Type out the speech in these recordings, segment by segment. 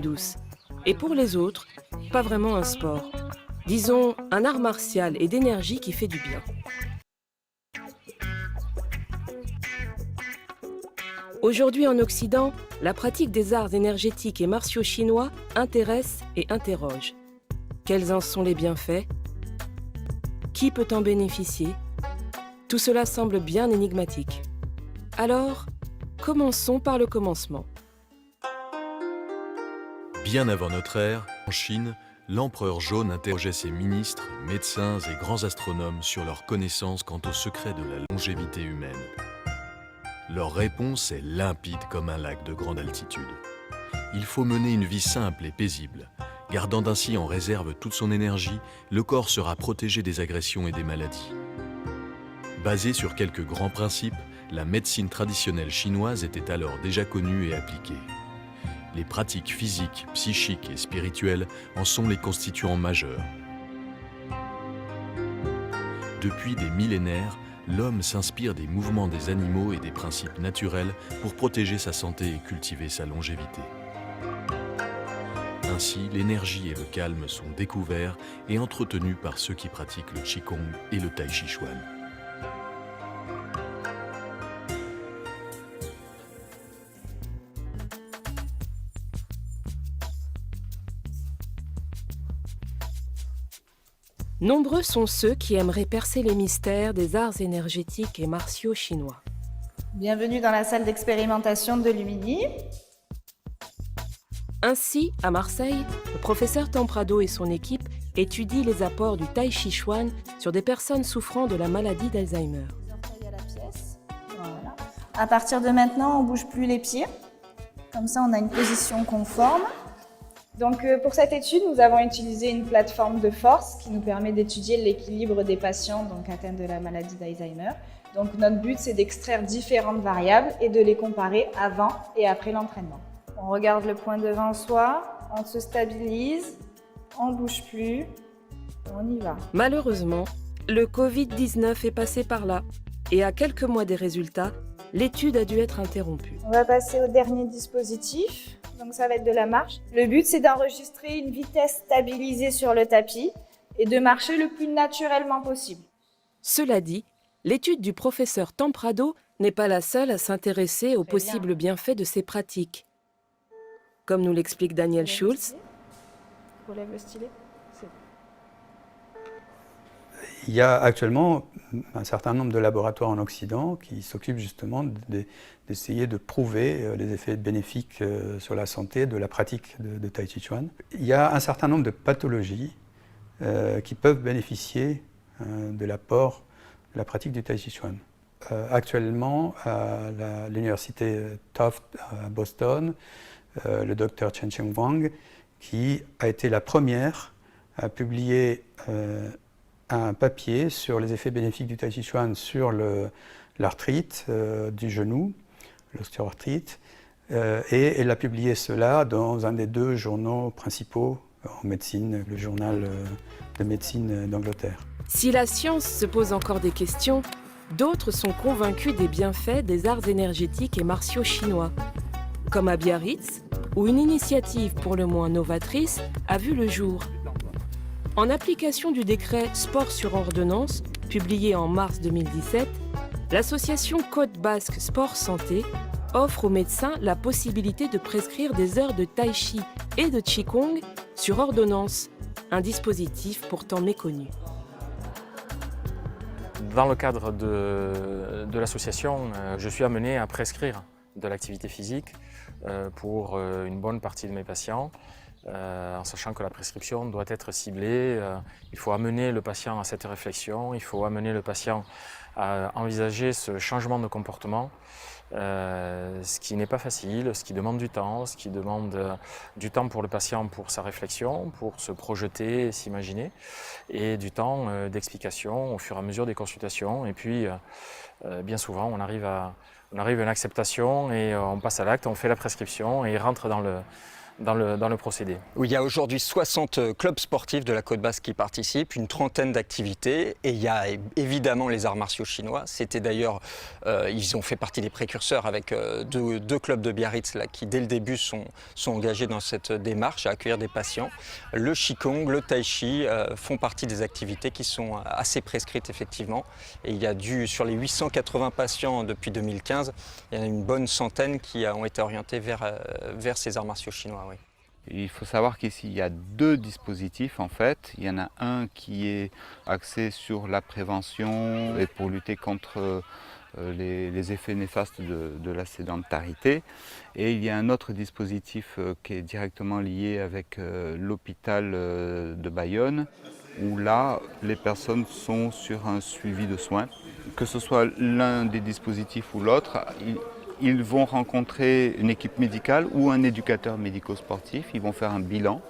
douce. Et pour les autres, pas vraiment un sport. Disons, un art martial et d'énergie qui fait du bien. Aujourd'hui en Occident, la pratique des arts énergétiques et martiaux chinois intéresse et interroge. Quels en sont les bienfaits? Qui peut en bénéficier? Tout cela semble bien énigmatique. Alors, commençons par le commencement. Bien avant notre ère, en Chine, l'empereur Jaune interrogeait ses ministres, médecins et grands astronomes sur leurs connaissances quant au secret de la longévité humaine. Leur réponse est limpide comme un lac de grande altitude. Il faut mener une vie simple et paisible. Gardant ainsi en réserve toute son énergie, le corps sera protégé des agressions et des maladies. Basée sur quelques grands principes, la médecine traditionnelle chinoise était alors déjà connue et appliquée. Les pratiques physiques, psychiques et spirituelles en sont les constituants majeurs. Depuis des millénaires, l'homme s'inspire des mouvements des animaux et des principes naturels pour protéger sa santé et cultiver sa longévité. Ainsi, l'énergie et le calme sont découverts et entretenus par ceux qui pratiquent le Qigong et le Tai Chi Chuan. Nombreux sont ceux qui aimeraient percer les mystères des arts énergétiques et martiaux chinois. Bienvenue dans la salle d'expérimentation de Lumini. Ainsi, à Marseille, le professeur Temprado et son équipe étudient les apports du Tai Chi Chuan sur des personnes souffrant de la maladie d'Alzheimer. À la pièce. Voilà. À partir de maintenant, on ne bouge plus les pieds. Comme ça, on a une position conforme. Donc, pour cette étude, nous avons utilisé une plateforme de force qui nous permet d'étudier l'équilibre des patients atteints de la maladie d'Alzheimer. Donc, notre but, c'est d'extraire différentes variables et de les comparer avant et après l'entraînement. On regarde le point devant soi, on se stabilise, on ne bouge plus, on y va. Malheureusement, le Covid-19 est passé par là et à quelques mois des résultats, l'étude a dû être interrompue. On va passer au dernier dispositif. Donc ça va être de la marche. Le but, c'est d'enregistrer une vitesse stabilisée sur le tapis et de marcher le plus naturellement possible. Cela dit, l'étude du professeur Temprado n'est pas la seule à s'intéresser aux possibles bienfaits de ces pratiques. Comme nous l'explique Daniel Schulz, Relève le stylet. Il y a actuellement un certain nombre de laboratoires en Occident qui s'occupent justement d'essayer de prouver les effets bénéfiques sur la santé de la pratique de Tai Chi Chuan. Il y a un certain nombre de pathologies qui peuvent bénéficier de l'apport de la pratique du Tai Chi Chuan. Actuellement, à l'université Tufts à Boston, le docteur Chen-Cheng Wang, qui a été la première à publier un papier sur les effets bénéfiques du Tai Chi Chuan sur l'arthrite du genou, l'ostéoarthrite, et elle a publié cela dans un des deux journaux principaux en médecine, le journal de médecine d'Angleterre. Si la science se pose encore des questions, d'autres sont convaincus des bienfaits des arts énergétiques et martiaux chinois, comme à Biarritz, où une initiative pour le moins novatrice a vu le jour. En application du décret Sport sur ordonnance, publié en mars 2017, l'association Côte Basque Sport Santé offre aux médecins la possibilité de prescrire des heures de tai chi et de qigong sur ordonnance, un dispositif pourtant méconnu. Dans le cadre de l'association, je suis amené à prescrire de l'activité physique pour une bonne partie de mes patients. En sachant que la prescription doit être ciblée, il faut amener le patient à cette réflexion, il faut amener le patient à envisager ce changement de comportement, ce qui n'est pas facile, ce qui demande du temps, ce qui demande du temps pour le patient pour sa réflexion, pour se projeter, s'imaginer, et du temps d'explication au fur et à mesure des consultations. Et puis, bien souvent, on arrive à une acceptation et on passe à l'acte, on fait la prescription et il rentre dans le procédé. Oui, il y a aujourd'hui 60 clubs sportifs de la Côte Basque qui participent, une trentaine d'activités, et il y a évidemment les arts martiaux chinois. C'était d'ailleurs, ils ont fait partie des précurseurs avec deux clubs de Biarritz là, qui dès le début sont engagés dans cette démarche à accueillir des patients. Le Qigong, le Tai Chi font partie des activités qui sont assez prescrites effectivement, et il y a sur les 880 patients depuis 2015, il y en a une bonne centaine qui ont été orientés vers ces arts martiaux chinois. Oui. Il faut savoir qu'ici, il y a deux dispositifs en fait. Il y en a un qui est axé sur la prévention et pour lutter contre les effets néfastes de la sédentarité. Et il y a un autre dispositif qui est directement lié avec l'hôpital de Bayonne, où là, les personnes sont sur un suivi de soins. Que ce soit l'un des dispositifs ou l'autre, ils vont rencontrer une équipe médicale ou un éducateur médico-sportif. Ils vont faire un bilan.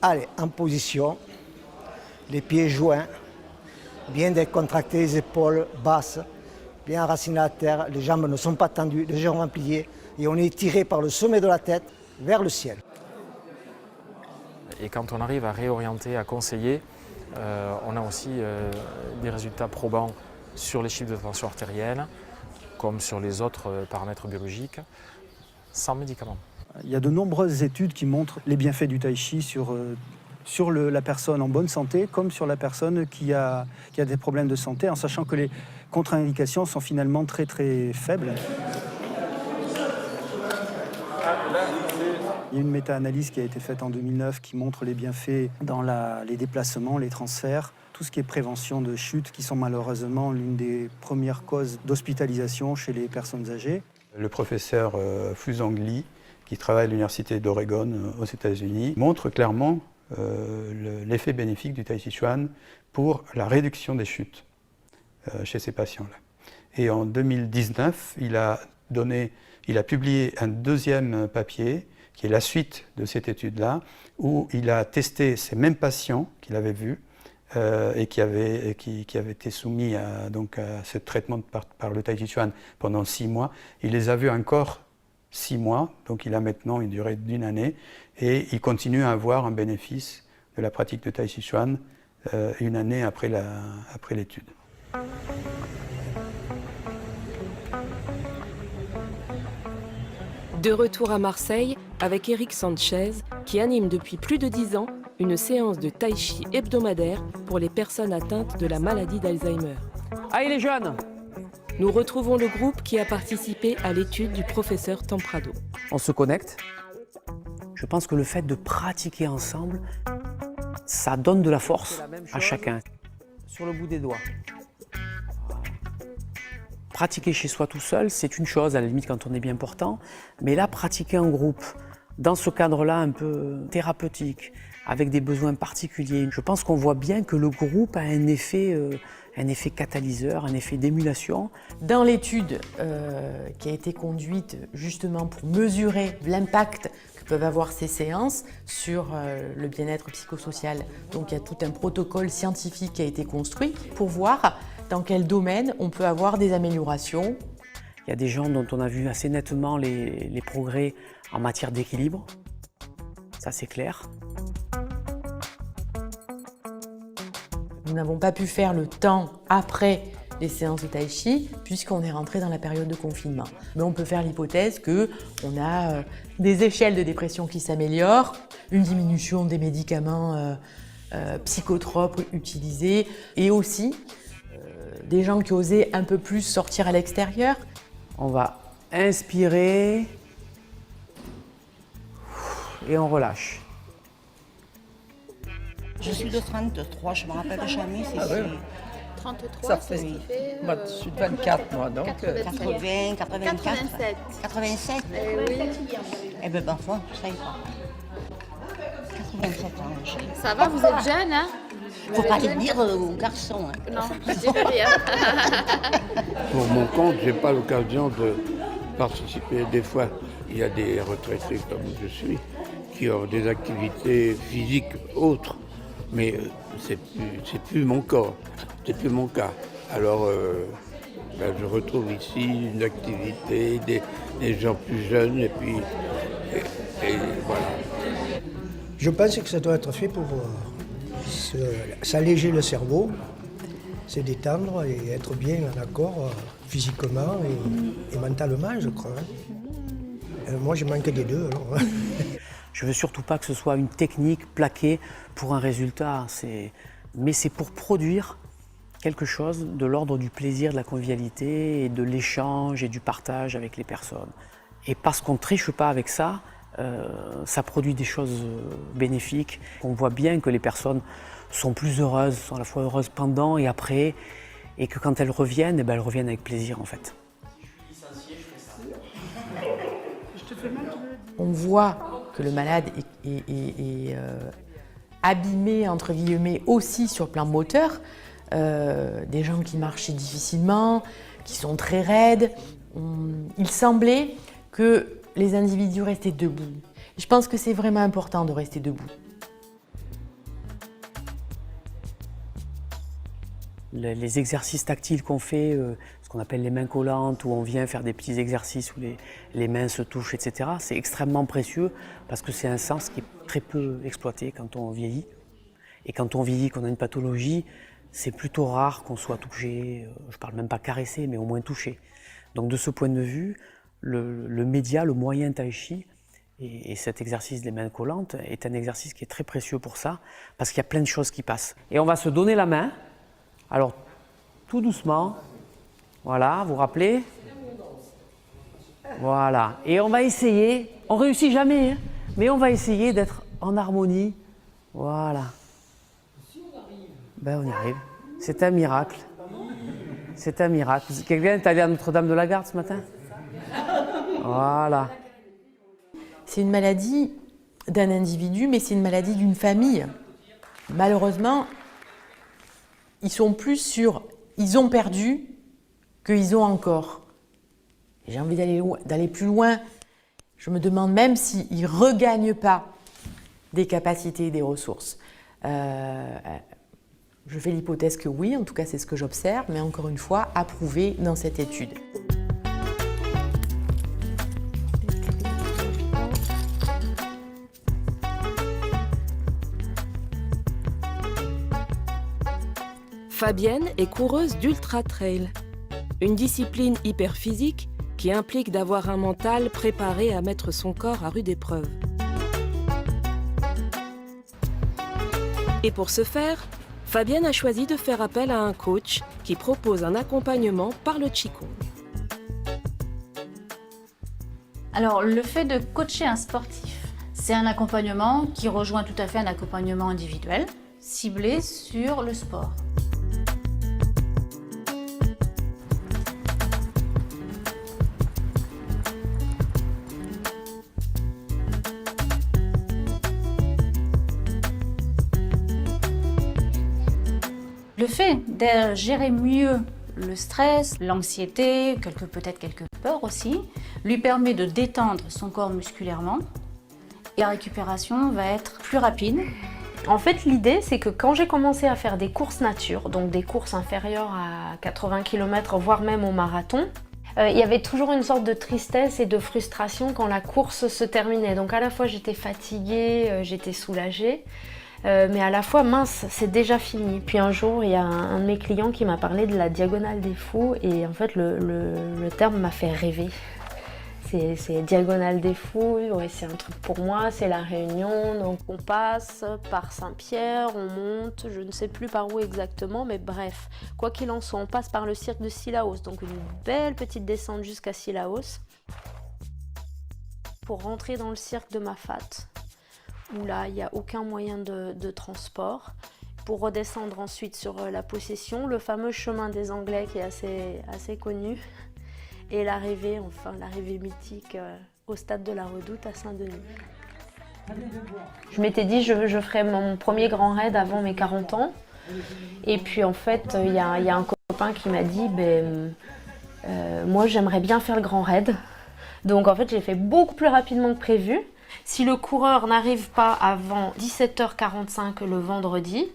Allez, en position, les pieds joints, bien décontractés, les épaules basses, bien enracinées à la terre, les jambes ne sont pas tendues, les jambes pliées et on est tiré par le sommet de la tête vers le ciel. Et quand on arrive à réorienter, à conseiller, on a aussi des résultats probants sur les chiffres de tension artérielle, comme sur les autres paramètres biologiques, sans médicaments. Il y a de nombreuses études qui montrent les bienfaits du tai chi sur la personne en bonne santé, comme sur la personne qui a des problèmes de santé, en sachant que les contre-indications sont finalement très très faibles. Il y a une méta-analyse qui a été faite en 2009 qui montre les bienfaits dans les déplacements, les transferts, tout ce qui est prévention de chutes, qui sont malheureusement l'une des premières causes d'hospitalisation chez les personnes âgées. Le professeur Fusang Li, qui travaille à l'université d'Oregon aux États-Unis, montre clairement l'effet bénéfique du Tai Chi Chuan pour la réduction des chutes chez ces patients-là. Et en 2019, il a publié un deuxième papier, qui est la suite de cette étude-là, où il a testé ces mêmes patients qu'il avait vus et qui avaient été soumis à ce traitement par le Tai Chi Chuan pendant 6 mois. Il les a vus encore 6 mois, donc il a maintenant une durée d'1 année, et il continue à avoir un bénéfice de la pratique de Tai Chi Chuan 1 année après l'étude. De retour à Marseille avec Eric Sanchez, qui anime depuis plus de 10 ans une séance de tai chi hebdomadaire pour les personnes atteintes de la maladie d'Alzheimer. Allez les jeunes! Nous retrouvons le groupe qui a participé à l'étude du professeur Tamprado. On se connecte. Je pense que le fait de pratiquer ensemble, ça donne de la force à chacun. Sur le bout des doigts. Pratiquer chez soi tout seul, c'est une chose, à la limite quand on est bien portant, mais là, pratiquer en groupe, dans ce cadre-là un peu thérapeutique, avec des besoins particuliers, je pense qu'on voit bien que le groupe a un effet catalyseur, un effet d'émulation. Dans l'étude qui a été conduite justement pour mesurer l'impact que peuvent avoir ces séances sur le bien-être psychosocial, donc il y a tout un protocole scientifique qui a été construit pour voir dans quel domaine on peut avoir des améliorations. Il y a des gens dont on a vu assez nettement les progrès en matière d'équilibre, ça c'est clair. Nous n'avons pas pu faire le temps après les séances de tai chi puisqu'on est rentré dans la période de confinement. Mais on peut faire l'hypothèse qu'on a des échelles de dépression qui s'améliorent, une diminution des médicaments psychotropes utilisés et aussi des gens qui osaient un peu plus sortir à l'extérieur. On va inspirer et on relâche. Je suis de 33, je me rappelle jamais. Ah oui. 33, ça fait, moi, je suis de 24, moi, donc... 80, 84, 87. 87 Oui. Eh bien, parfois, je ne sais pas. 87 ans. Ça va, vous êtes jeune, hein? Il ne faut pas le dire aux garçons. Hein. Non, je ne dirai rien. Pour mon compte, je n'ai pas l'occasion de participer. Des fois, il y a des retraités comme je suis qui ont des activités physiques autres. Mais c'est plus mon corps, c'est plus mon cas. Alors, je retrouve ici une activité, des gens plus jeunes, et Et voilà. Je pense que ça doit être fait pour s'alléger le cerveau, se détendre et être bien en accord physiquement et mentalement, je crois. Moi, je manque des deux. Alors. Je veux surtout pas que ce soit une technique plaquée pour un résultat, mais c'est pour produire quelque chose de l'ordre du plaisir, de la convivialité et de l'échange et du partage avec les personnes. Et parce qu'on ne triche pas avec ça, ça produit des choses bénéfiques. On voit bien que les personnes sont plus heureuses, sont à la fois heureuses pendant et après, et que quand elles reviennent, elles reviennent avec plaisir en fait. On voit que le malade est abîmé, entre guillemets, aussi sur le plan moteur. Des gens qui marchaient difficilement, qui sont très raides. Il semblait que les individus restaient debout. Je pense que c'est vraiment important de rester debout. Les exercices tactiles qu'on fait, ce qu'on appelle les mains collantes, où on vient faire des petits exercices où les mains se touchent, etc., c'est extrêmement précieux parce que c'est un sens qui est très peu exploité quand on vieillit. Et quand on vieillit, qu'on a une pathologie, c'est plutôt rare qu'on soit touché, je ne parle même pas caressé, mais au moins touché. Donc de ce point de vue, le média, le moyen tai chi, et cet exercice des mains collantes est un exercice qui est très précieux pour ça, parce qu'il y a plein de choses qui passent. Et on va se donner la main, alors tout doucement, voilà, vous vous rappelez? Voilà, et on va essayer, on ne réussit jamais, hein, mais on va essayer d'être en harmonie, voilà. Ben on y arrive, c'est un miracle, c'est un miracle. Quelqu'un est allé à Notre-Dame de la Garde ce matin? Voilà. C'est une maladie d'un individu, mais c'est une maladie d'une famille. Malheureusement, ils sont plus sur ils ont perdu qu'ils ont encore. J'ai envie d'aller plus loin. Je me demande même s'ils ne regagnent pas des capacités et des ressources. Je fais l'hypothèse que oui, en tout cas c'est ce que j'observe, mais encore une fois, à prouver dans cette étude. Fabienne est coureuse d'ultra trail, une discipline hyper physique qui implique d'avoir un mental préparé à mettre son corps à rude épreuve. Et pour ce faire, Fabienne a choisi de faire appel à un coach qui propose un accompagnement par le Qigong. Alors, le fait de coacher un sportif, c'est un accompagnement qui rejoint tout à fait un accompagnement individuel, ciblé sur le sport. Le fait de gérer mieux le stress, l'anxiété, peut-être quelques peurs aussi, lui permet de détendre son corps musculairement et la récupération va être plus rapide. En fait, l'idée, c'est que quand j'ai commencé à faire des courses nature, donc des courses inférieures à 80 km, voire même au marathon, il y avait toujours une sorte de tristesse et de frustration quand la course se terminait. Donc à la fois j'étais fatiguée, j'étais soulagée, mais à la fois mince, c'est déjà fini. Puis un jour, il y a un de mes clients qui m'a parlé de la diagonale des fous et en fait le terme m'a fait rêver. C'est diagonale des fous, ouais, c'est un truc pour moi, c'est la Réunion, donc on passe par Saint-Pierre, on monte, je ne sais plus par où exactement, mais bref, quoi qu'il en soit, on passe par le cirque de Sillaos, donc une belle petite descente jusqu'à Sillaos, pour rentrer dans le cirque de Mafate, où là, il n'y a aucun moyen de transport, pour redescendre ensuite sur la Possession, le fameux chemin des Anglais qui est assez connu, et l'arrivée mythique au stade de la Redoute à Saint-Denis. Je m'étais dit je ferais mon premier grand raid avant mes 40 ans. Et puis en fait, il y a un copain qui m'a dit moi j'aimerais bien faire le grand raid. Donc en fait, j'ai fait beaucoup plus rapidement que prévu. Si le coureur n'arrive pas avant 17h45 le vendredi,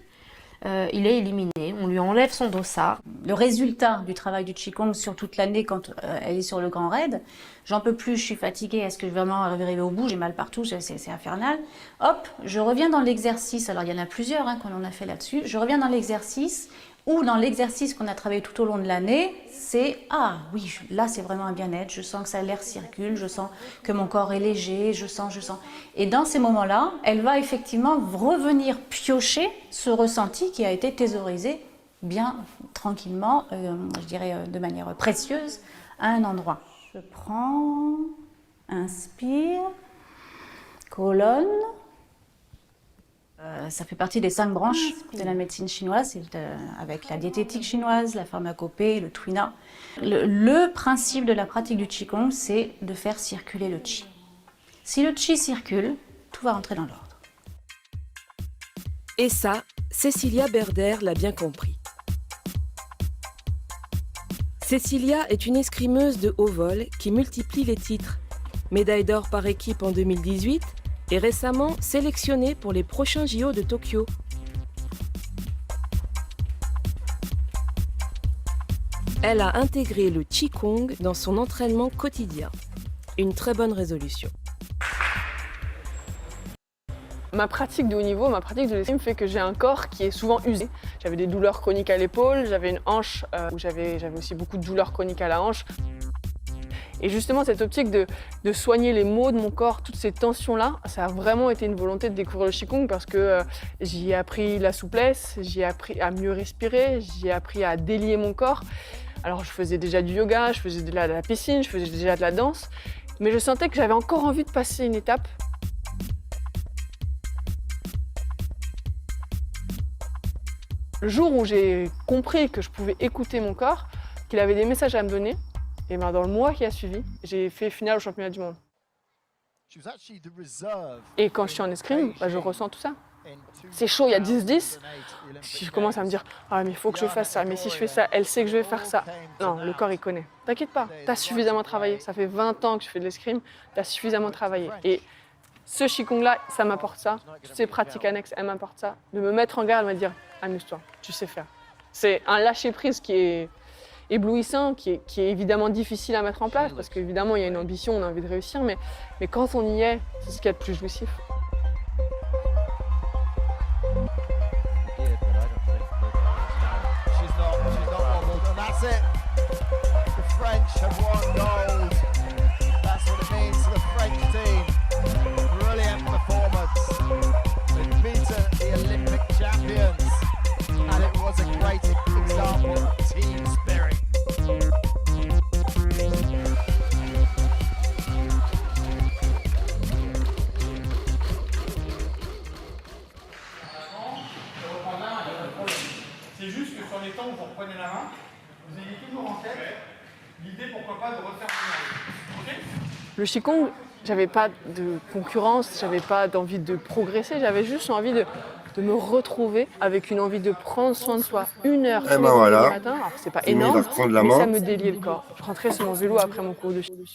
il est éliminé. On lui enlève son dossard. Le résultat du travail du Qigong sur toute l'année quand elle est sur le grand raid, j'en peux plus, je suis fatiguée, est-ce que je vais vraiment arriver au bout, j'ai mal partout, c'est infernal. Hop, je reviens dans l'exercice, alors il y en a plusieurs qu'on en a fait là-dessus, je reviens dans l'exercice, ou dans l'exercice qu'on a travaillé tout au long de l'année, c'est « Ah oui, là c'est vraiment un bien-être, je sens que l'air circule, je sens que mon corps est léger, je sens. » Et dans ces moments-là, elle va effectivement revenir piocher ce ressenti qui a été thésaurisé bien tranquillement, je dirais de manière précieuse, à un endroit. Je prends, inspire, colonne. Ça fait partie des 5 branches de la médecine chinoise, avec la diététique chinoise, la pharmacopée, le tuina. Le principe de la pratique du Qigong, c'est de faire circuler le Qi. Si le Qi circule, tout va rentrer dans l'ordre. Et ça, Cécilia Berder l'a bien compris. Cécilia est une escrimeuse de haut vol qui multiplie les titres. Médaille d'or par équipe en 2018 et récemment sélectionnée pour les prochains JO de Tokyo. Elle a intégré le Qigong dans son entraînement quotidien. Une très bonne résolution. Ma pratique de haut niveau, ma pratique de l'escrime fait que j'ai un corps qui est souvent usé. J'avais des douleurs chroniques à l'épaule, j'avais une hanche où j'avais aussi beaucoup de douleurs chroniques à la hanche. Et justement, cette optique de soigner les maux de mon corps, toutes ces tensions-là, ça a vraiment été une volonté de découvrir le Qigong parce que j'y ai appris la souplesse, j'y ai appris à mieux respirer, j'y ai appris à délier mon corps. Alors je faisais déjà du yoga, je faisais de la piscine, je faisais déjà de la danse, mais je sentais que j'avais encore envie de passer une étape. Le jour où j'ai compris que je pouvais écouter mon corps, qu'il avait des messages à me donner, et bien dans le mois qui a suivi, j'ai fait finale au championnat du monde. Et quand je suis en escrime, je ressens tout ça. C'est chaud, il y a 10-10. Si je commence à me dire « Ah mais il faut que je fasse ça, mais si je fais ça, elle sait que je vais faire ça. » Non, le corps il connaît. T'inquiète pas, t'as suffisamment travaillé. Ça fait 20 ans que je fais de l'escrime, t'as suffisamment travaillé. Et ce Qigong-là, ça m'apporte ça. Toutes ces pratiques annexes, elles m'apportent ça. De me mettre en garde, me dire « Amuse-toi, tu sais faire. » C'est un lâcher-prise qui est éblouissant, qui est évidemment difficile à mettre en place, parce qu'évidemment, il y a une ambition, on a envie de réussir, mais quand on y est, c'est ce qu'il y a de plus jouissif. C'est juste que sur les temps où vous reprenez la main, vous ayez toujours en tête l'idée, pourquoi pas, de refaire le okay. Le Qigong, j'avais pas de concurrence, j'avais pas d'envie de progresser, j'avais juste envie de me retrouver avec une envie de prendre soin de soi 1 heure tous les matin. Alors c'est pas énorme, mais ça me déliait le corps. Je rentrais sur mon vélo après mon cours de Qigong.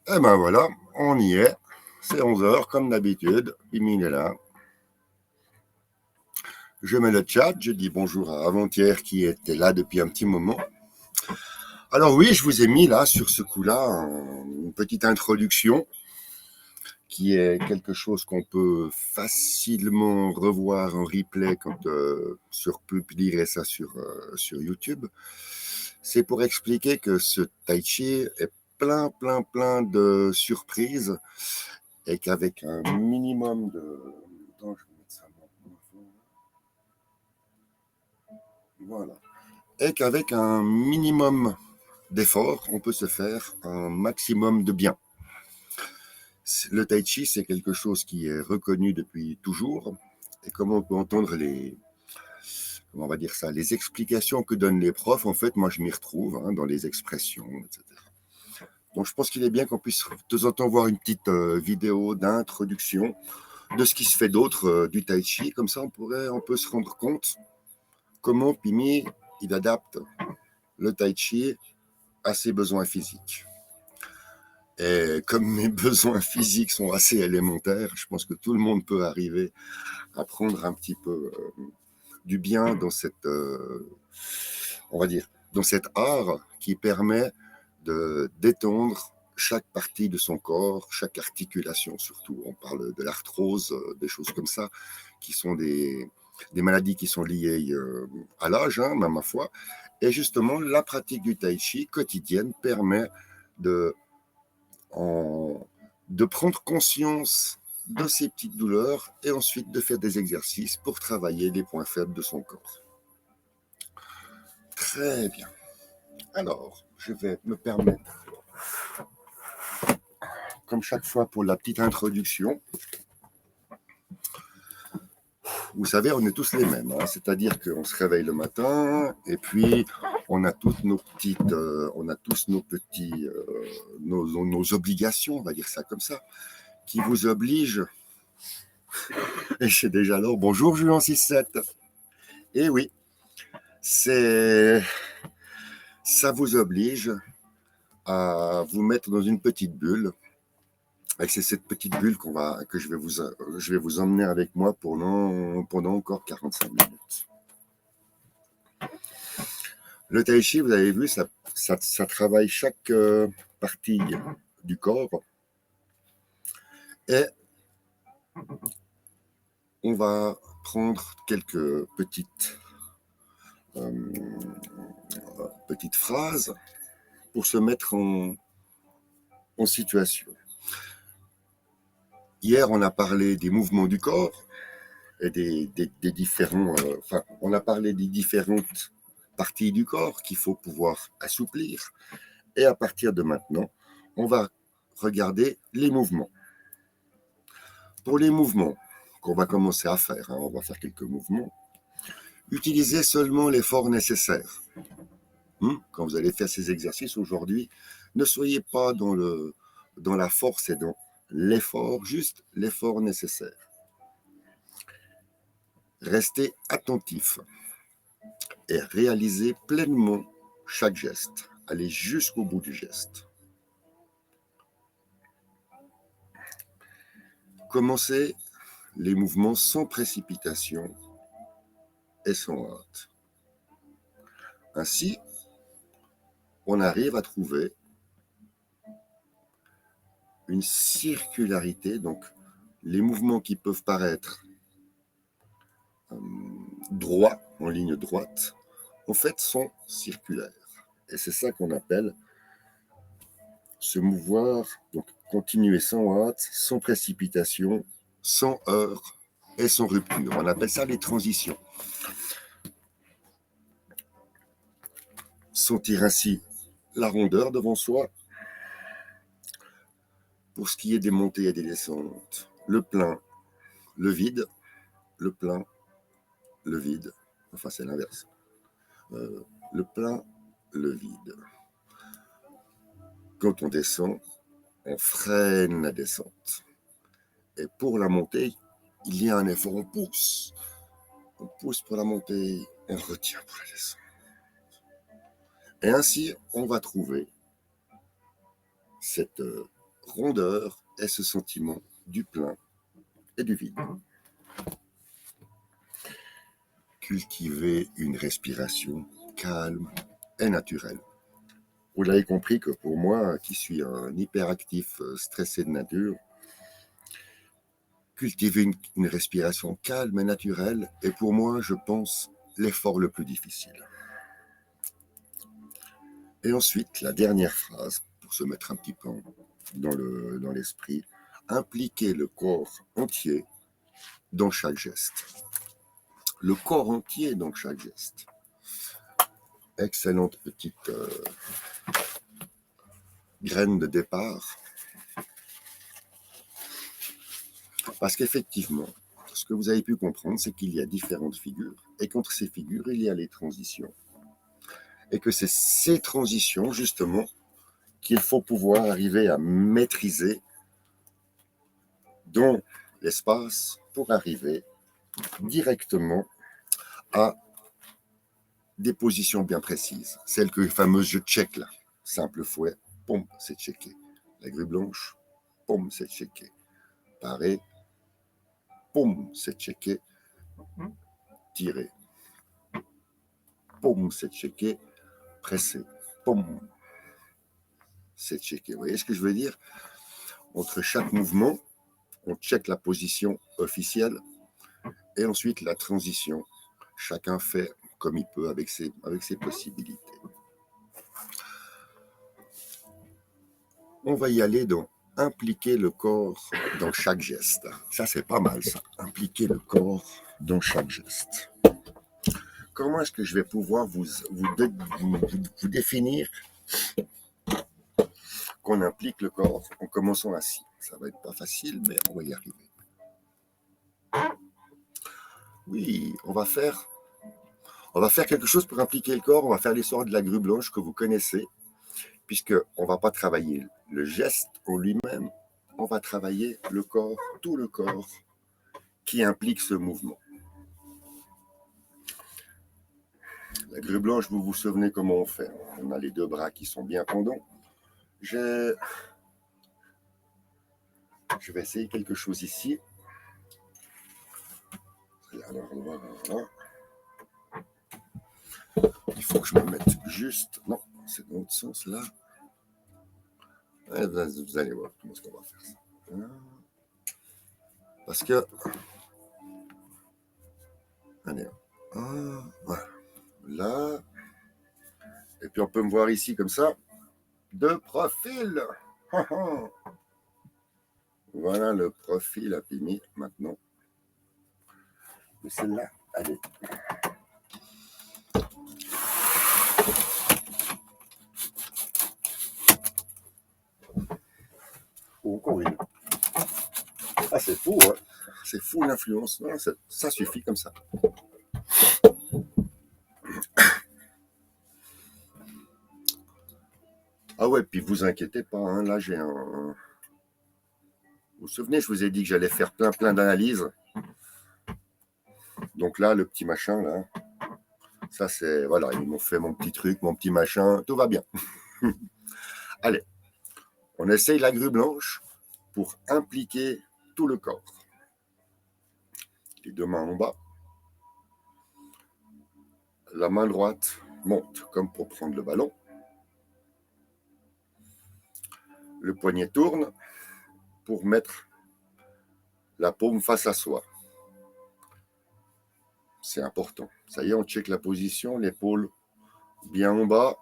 Et ben voilà, on y est. C'est 11h comme d'habitude. Pimine est là. Je mets le chat, je dis bonjour à Avant-Hier qui était là depuis un petit moment. Alors oui, je vous ai mis là, sur ce coup-là, une petite introduction qui est quelque chose qu'on peut facilement revoir en replay quand publierai ça sur YouTube. C'est pour expliquer que ce Tai Chi est plein de surprises et qu'avec un minimum de... Attends, je vais mettre ça voilà. Et qu'avec un minimum d'effort, on peut se faire un maximum de bien. Le Tai Chi, c'est quelque chose qui est reconnu depuis toujours. Et comme on peut entendre les explications que donnent les profs, en fait, moi, je m'y retrouve dans les expressions, etc. Donc, je pense qu'il est bien qu'on puisse de temps en temps voir une petite vidéo d'introduction de ce qui se fait d'autre du Tai Chi. Comme ça, on peut se rendre compte comment Pimi, il adapte le Tai Chi à ses besoins physiques. Et comme mes besoins physiques sont assez élémentaires, je pense que tout le monde peut arriver à prendre un petit peu du bien dans cette, on va dire, dans cet art qui permet de détendre chaque partie de son corps, chaque articulation surtout. On parle de l'arthrose, des choses comme ça, qui sont des maladies qui sont liées à l'âge, hein, ma foi. Et justement, la pratique du tai chi quotidienne permet de prendre conscience de ces petites douleurs et ensuite de faire des exercices pour travailler les points faibles de son corps. Très bien. Alors, je vais me permettre, comme chaque fois pour la petite introduction, vous savez, on est tous les mêmes, hein, c'est-à-dire qu'on se réveille le matin et puis on a toutes nos petites, nos obligations, on va dire ça comme ça, qui vous obligent. Et c'est déjà là. Bonjour Julien 6-7. Et oui, ça vous oblige à vous mettre dans une petite bulle. Et c'est cette petite bulle que je vais vous emmener avec moi pendant encore 45 minutes. Le tai chi, vous avez vu, ça travaille chaque partie du corps. Et on va prendre quelques petites phrases pour se mettre en situation. Hier, on a parlé des mouvements du corps et des différents... on a parlé des différentes parties du corps qu'il faut pouvoir assouplir. Et à partir de maintenant, on va regarder les mouvements. Pour les mouvements qu'on va commencer à faire, hein, on va faire quelques mouvements, utilisez seulement l'effort nécessaire. Quand vous allez faire ces exercices aujourd'hui, ne soyez pas dans la force et dans l'effort, juste l'effort nécessaire. Restez attentif et réalisez pleinement chaque geste. Allez jusqu'au bout du geste. Commencez les mouvements sans précipitation et sans hâte. Ainsi, on arrive à trouver une circularité, donc les mouvements qui peuvent paraître droits, en ligne droite, en fait sont circulaires. Et c'est ça qu'on appelle se mouvoir, donc continuer sans hâte, sans précipitation, sans heurts et sans rupture. On appelle ça les transitions. Sentir ainsi la rondeur devant soi. Pour ce qui est des montées et des descentes, le plein, le vide, le plein, le vide. Enfin, c'est l'inverse. Le plein, le vide. Quand on descend, on freine la descente. Et pour la montée, il y a un effort, on pousse. On pousse pour la montée et on retient pour la descente. Et ainsi, on va trouver cette rondeur et ce sentiment du plein et du vide. Cultiver une respiration calme et naturelle. Vous l'avez compris que pour moi, qui suis un hyperactif stressé de nature, cultiver une respiration calme et naturelle est pour moi, je pense, l'effort le plus difficile. Et ensuite, la dernière phrase, pour se mettre un petit peu dans l'esprit, impliquer le corps entier dans chaque geste. Le corps entier dans chaque geste. Excellente petite graine de départ. Parce qu'effectivement, ce que vous avez pu comprendre, c'est qu'il y a différentes figures. Et contre ces figures, il y a les transitions. Et que c'est ces transitions, justement, qu'il faut pouvoir arriver à maîtriser dans l'espace pour arriver directement à des positions bien précises. Celles que les fameuses je check là. Simple fouet, pompe, c'est checké. La grue blanche, poum, c'est checké. Parer, poum, c'est checké. Tirer. Poum, c'est checké. Presser. Poum, c'est checké. Vous voyez ce que je veux dire? Entre chaque mouvement, on check la position officielle et ensuite la transition. Chacun fait comme il peut avec ses possibilités. On va y aller dans impliquer le corps dans chaque geste. Ça, c'est pas mal, ça. Impliquer le corps dans chaque geste. Comment est-ce que je vais pouvoir vous définir qu'on implique le corps en commençant assis? Ça va être pas facile, mais on va y arriver. Oui, on va faire quelque chose pour impliquer le corps. On va faire l'histoire de la grue blanche que vous connaissez, puisqu'on ne va pas travailler le geste en lui-même, on va travailler le corps, tout le corps qui implique ce mouvement. La grue blanche, vous vous souvenez comment on fait? On a les deux bras qui sont bien pendants. Je vais essayer quelque chose ici. Alors, voilà. Il faut que je me mette juste... Non, c'est dans l'autre sens, là. Vous allez voir comment est-ce qu'on va faire ça. Parce que... Allez, voilà. Là. Et puis on peut me voir ici comme ça. De profil. Voilà le profil à Pimi maintenant. Et celle-là, allez. Oh, encore une. Ah, c'est fou, hein. C'est fou l'influence. Non, ça suffit comme ça. Ah ouais, puis vous inquiétez pas, hein, là j'ai un... Vous vous souvenez, je vous ai dit que j'allais faire plein d'analyses. Donc là, le petit machin, là, ça c'est... Voilà, ils m'ont fait mon petit truc, mon petit machin, tout va bien. Allez, on essaye la grue blanche pour impliquer tout le corps. Les deux mains en bas. La main droite monte, comme pour prendre le ballon. Le poignet tourne pour mettre la paume face à soi. C'est important. Ça y est, on check la position, l'épaule bien en bas,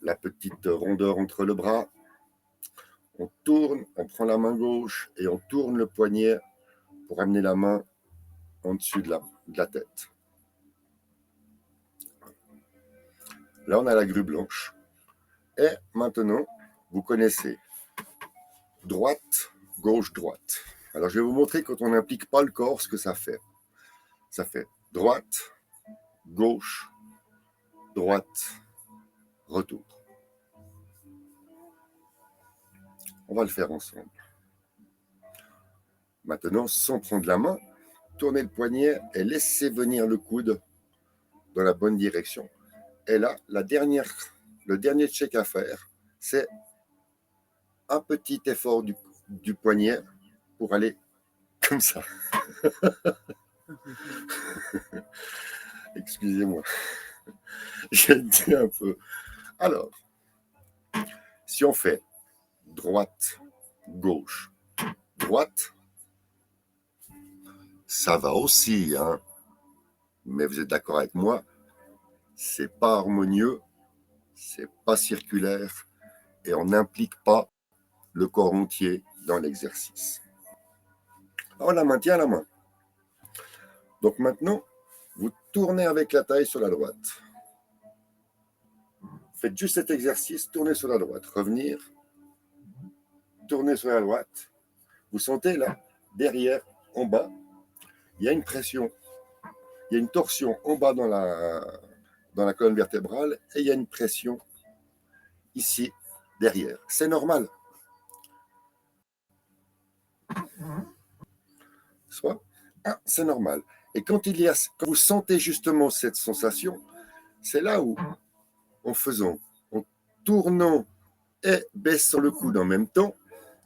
la petite rondeur entre le bras. On tourne, on prend la main gauche et on tourne le poignet pour amener la main en dessus de la tête. Là, on a la grue blanche. Et maintenant, vous connaissez droite, gauche, droite. Alors, je vais vous montrer quand on n'implique pas le corps ce que ça fait. Ça fait droite, gauche, droite, retour. On va le faire ensemble. Maintenant, sans prendre la main, tournez le poignet et laissez venir le coude dans la bonne direction. Et là, le dernier check à faire, c'est un petit effort du poignet pour aller comme ça. Excusez-moi, j'ai dit un peu. Alors, si on fait droite, gauche, droite, ça va aussi, hein. Mais vous êtes d'accord avec moi, c'est pas harmonieux, c'est pas circulaire et on n'implique pas le corps entier dans l'exercice. On la maintient à la main. Donc maintenant, vous tournez avec la taille sur la droite. Faites juste cet exercice, tournez sur la droite, revenir, tourner sur la droite. Vous sentez là, derrière, en bas, il y a une pression, il y a une torsion en bas dans la colonne vertébrale et il y a une pression ici, derrière. C'est normal. C'est normal. Et quand vous sentez justement cette sensation, c'est là où, en tournant et baissant le coude en même temps,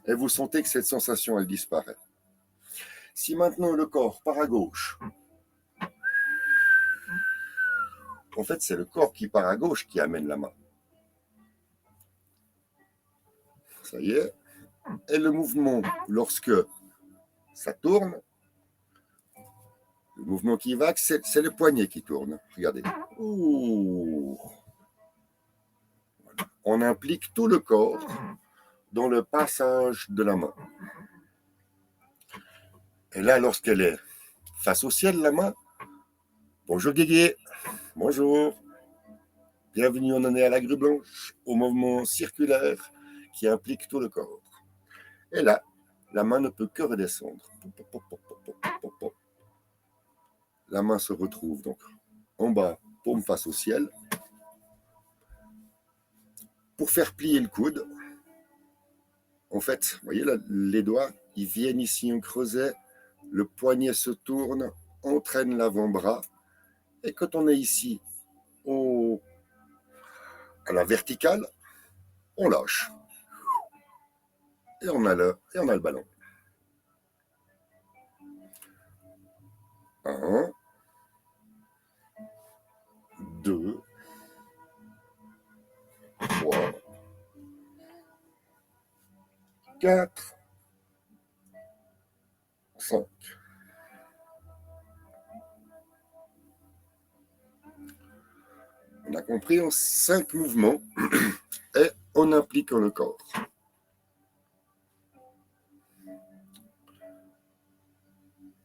et vous sentez que cette sensation, elle disparaît. Si maintenant le corps part à gauche, en fait, c'est le corps qui part à gauche qui amène la main. Ça y est. Et le mouvement, lorsque ça tourne, le mouvement qui va, c'est le poignet qui tourne. Regardez. Ouh. Voilà. On implique tout le corps dans le passage de la main. Et là, lorsqu'elle est face au ciel, la main, bonjour Guégué, bonjour. Bienvenue, on en est à la grue blanche, au mouvement circulaire qui implique tout le corps. Et là, la main ne peut que redescendre. La main se retrouve donc en bas, paume face au ciel. Pour faire plier le coude, en fait, vous voyez là, les doigts, ils viennent ici en creuset, le poignet se tourne, entraîne l'avant-bras, et quand on est ici à la verticale, on lâche. Et on a le ballon. 1, 2, 3, 4, 5. On a compris en 5 mouvements et en impliquant le corps.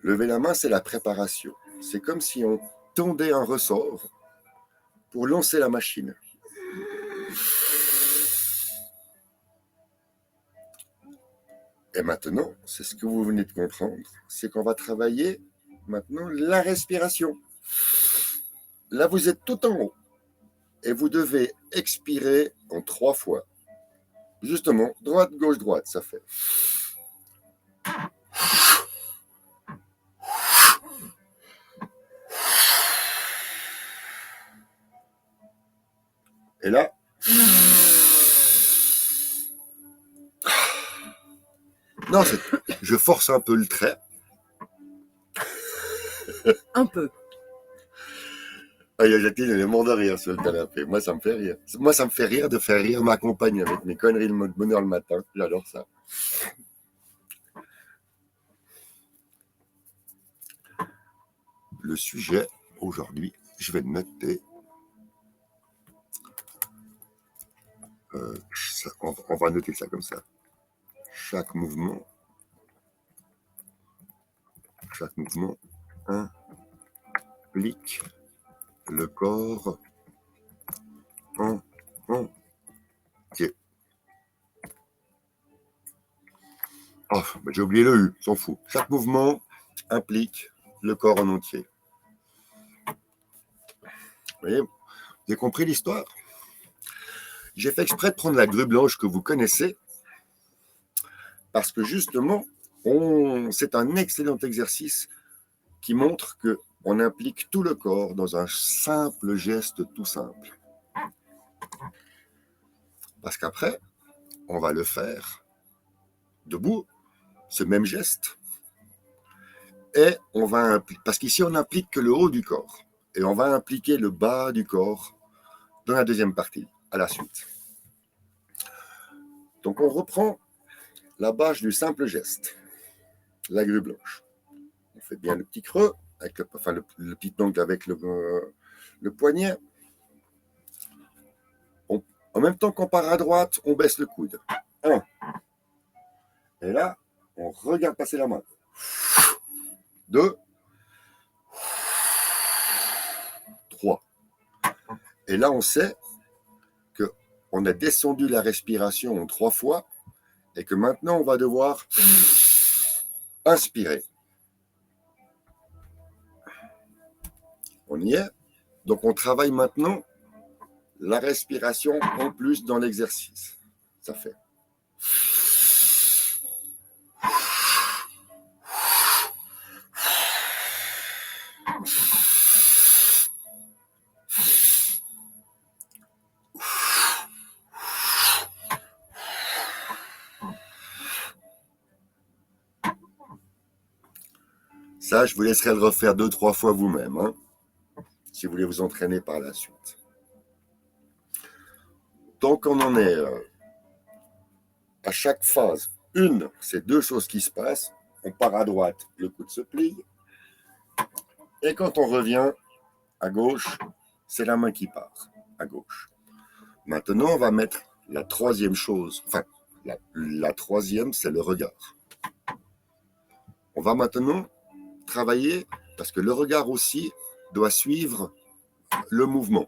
Lever la main, c'est la préparation. C'est comme si on tendait un ressort pour lancer la machine. Et maintenant, c'est ce que vous venez de comprendre, c'est qu'on va travailler maintenant la respiration. Là, vous êtes tout en haut et vous devez expirer en 3 fois. Justement, droite, gauche, droite, ça fait. Et là, non, je force un peu le trait. Un peu. Ah, il y a Jacqueline, elle est morte de rire sur le canapé. Moi, ça me fait rire. Moi, ça me fait rire de faire rire ma compagne avec mes conneries de bonheur le matin. J'adore ça. Le sujet, aujourd'hui, je vais le noter. On va noter ça comme ça. Chaque mouvement implique le corps entier. Oh, j'ai oublié le U, s'en fout. Chaque mouvement implique le corps en entier. Vous voyez, vous avez compris l'histoire? J'ai fait exprès de prendre la grue blanche que vous connaissez, parce que justement, c'est un excellent exercice qui montre qu'on implique tout le corps dans un simple geste tout simple. Parce qu'après, on va le faire debout, ce même geste, et on va impliquer, parce qu'ici on n'implique que le haut du corps, et on va impliquer le bas du corps dans la deuxième partie, à la suite. Donc on reprend la base du simple geste, la grue blanche. On fait bien le petit creux, avec le petit ongle avec le poignet. En même temps qu'on part à droite, on baisse le coude. 1. Et là, on regarde passer la main. 2. 3. Et là, on sait qu'on a descendu la respiration en 3 fois et que maintenant, on va devoir inspirer. On y est. Donc, on travaille maintenant la respiration en plus dans l'exercice. Ça fait. Ça, je vous laisserai le refaire 2-3 fois vous-même, hein, si vous voulez vous entraîner par la suite. Donc, on en est à chaque phase. C'est 2 choses qui se passent. On part à droite, le coude se plie. Et quand on revient à gauche, c'est la main qui part à gauche. Maintenant, on va mettre la 3e chose. Enfin, la 3e, c'est le regard. On va maintenant travailler, parce que le regard aussi doit suivre le mouvement.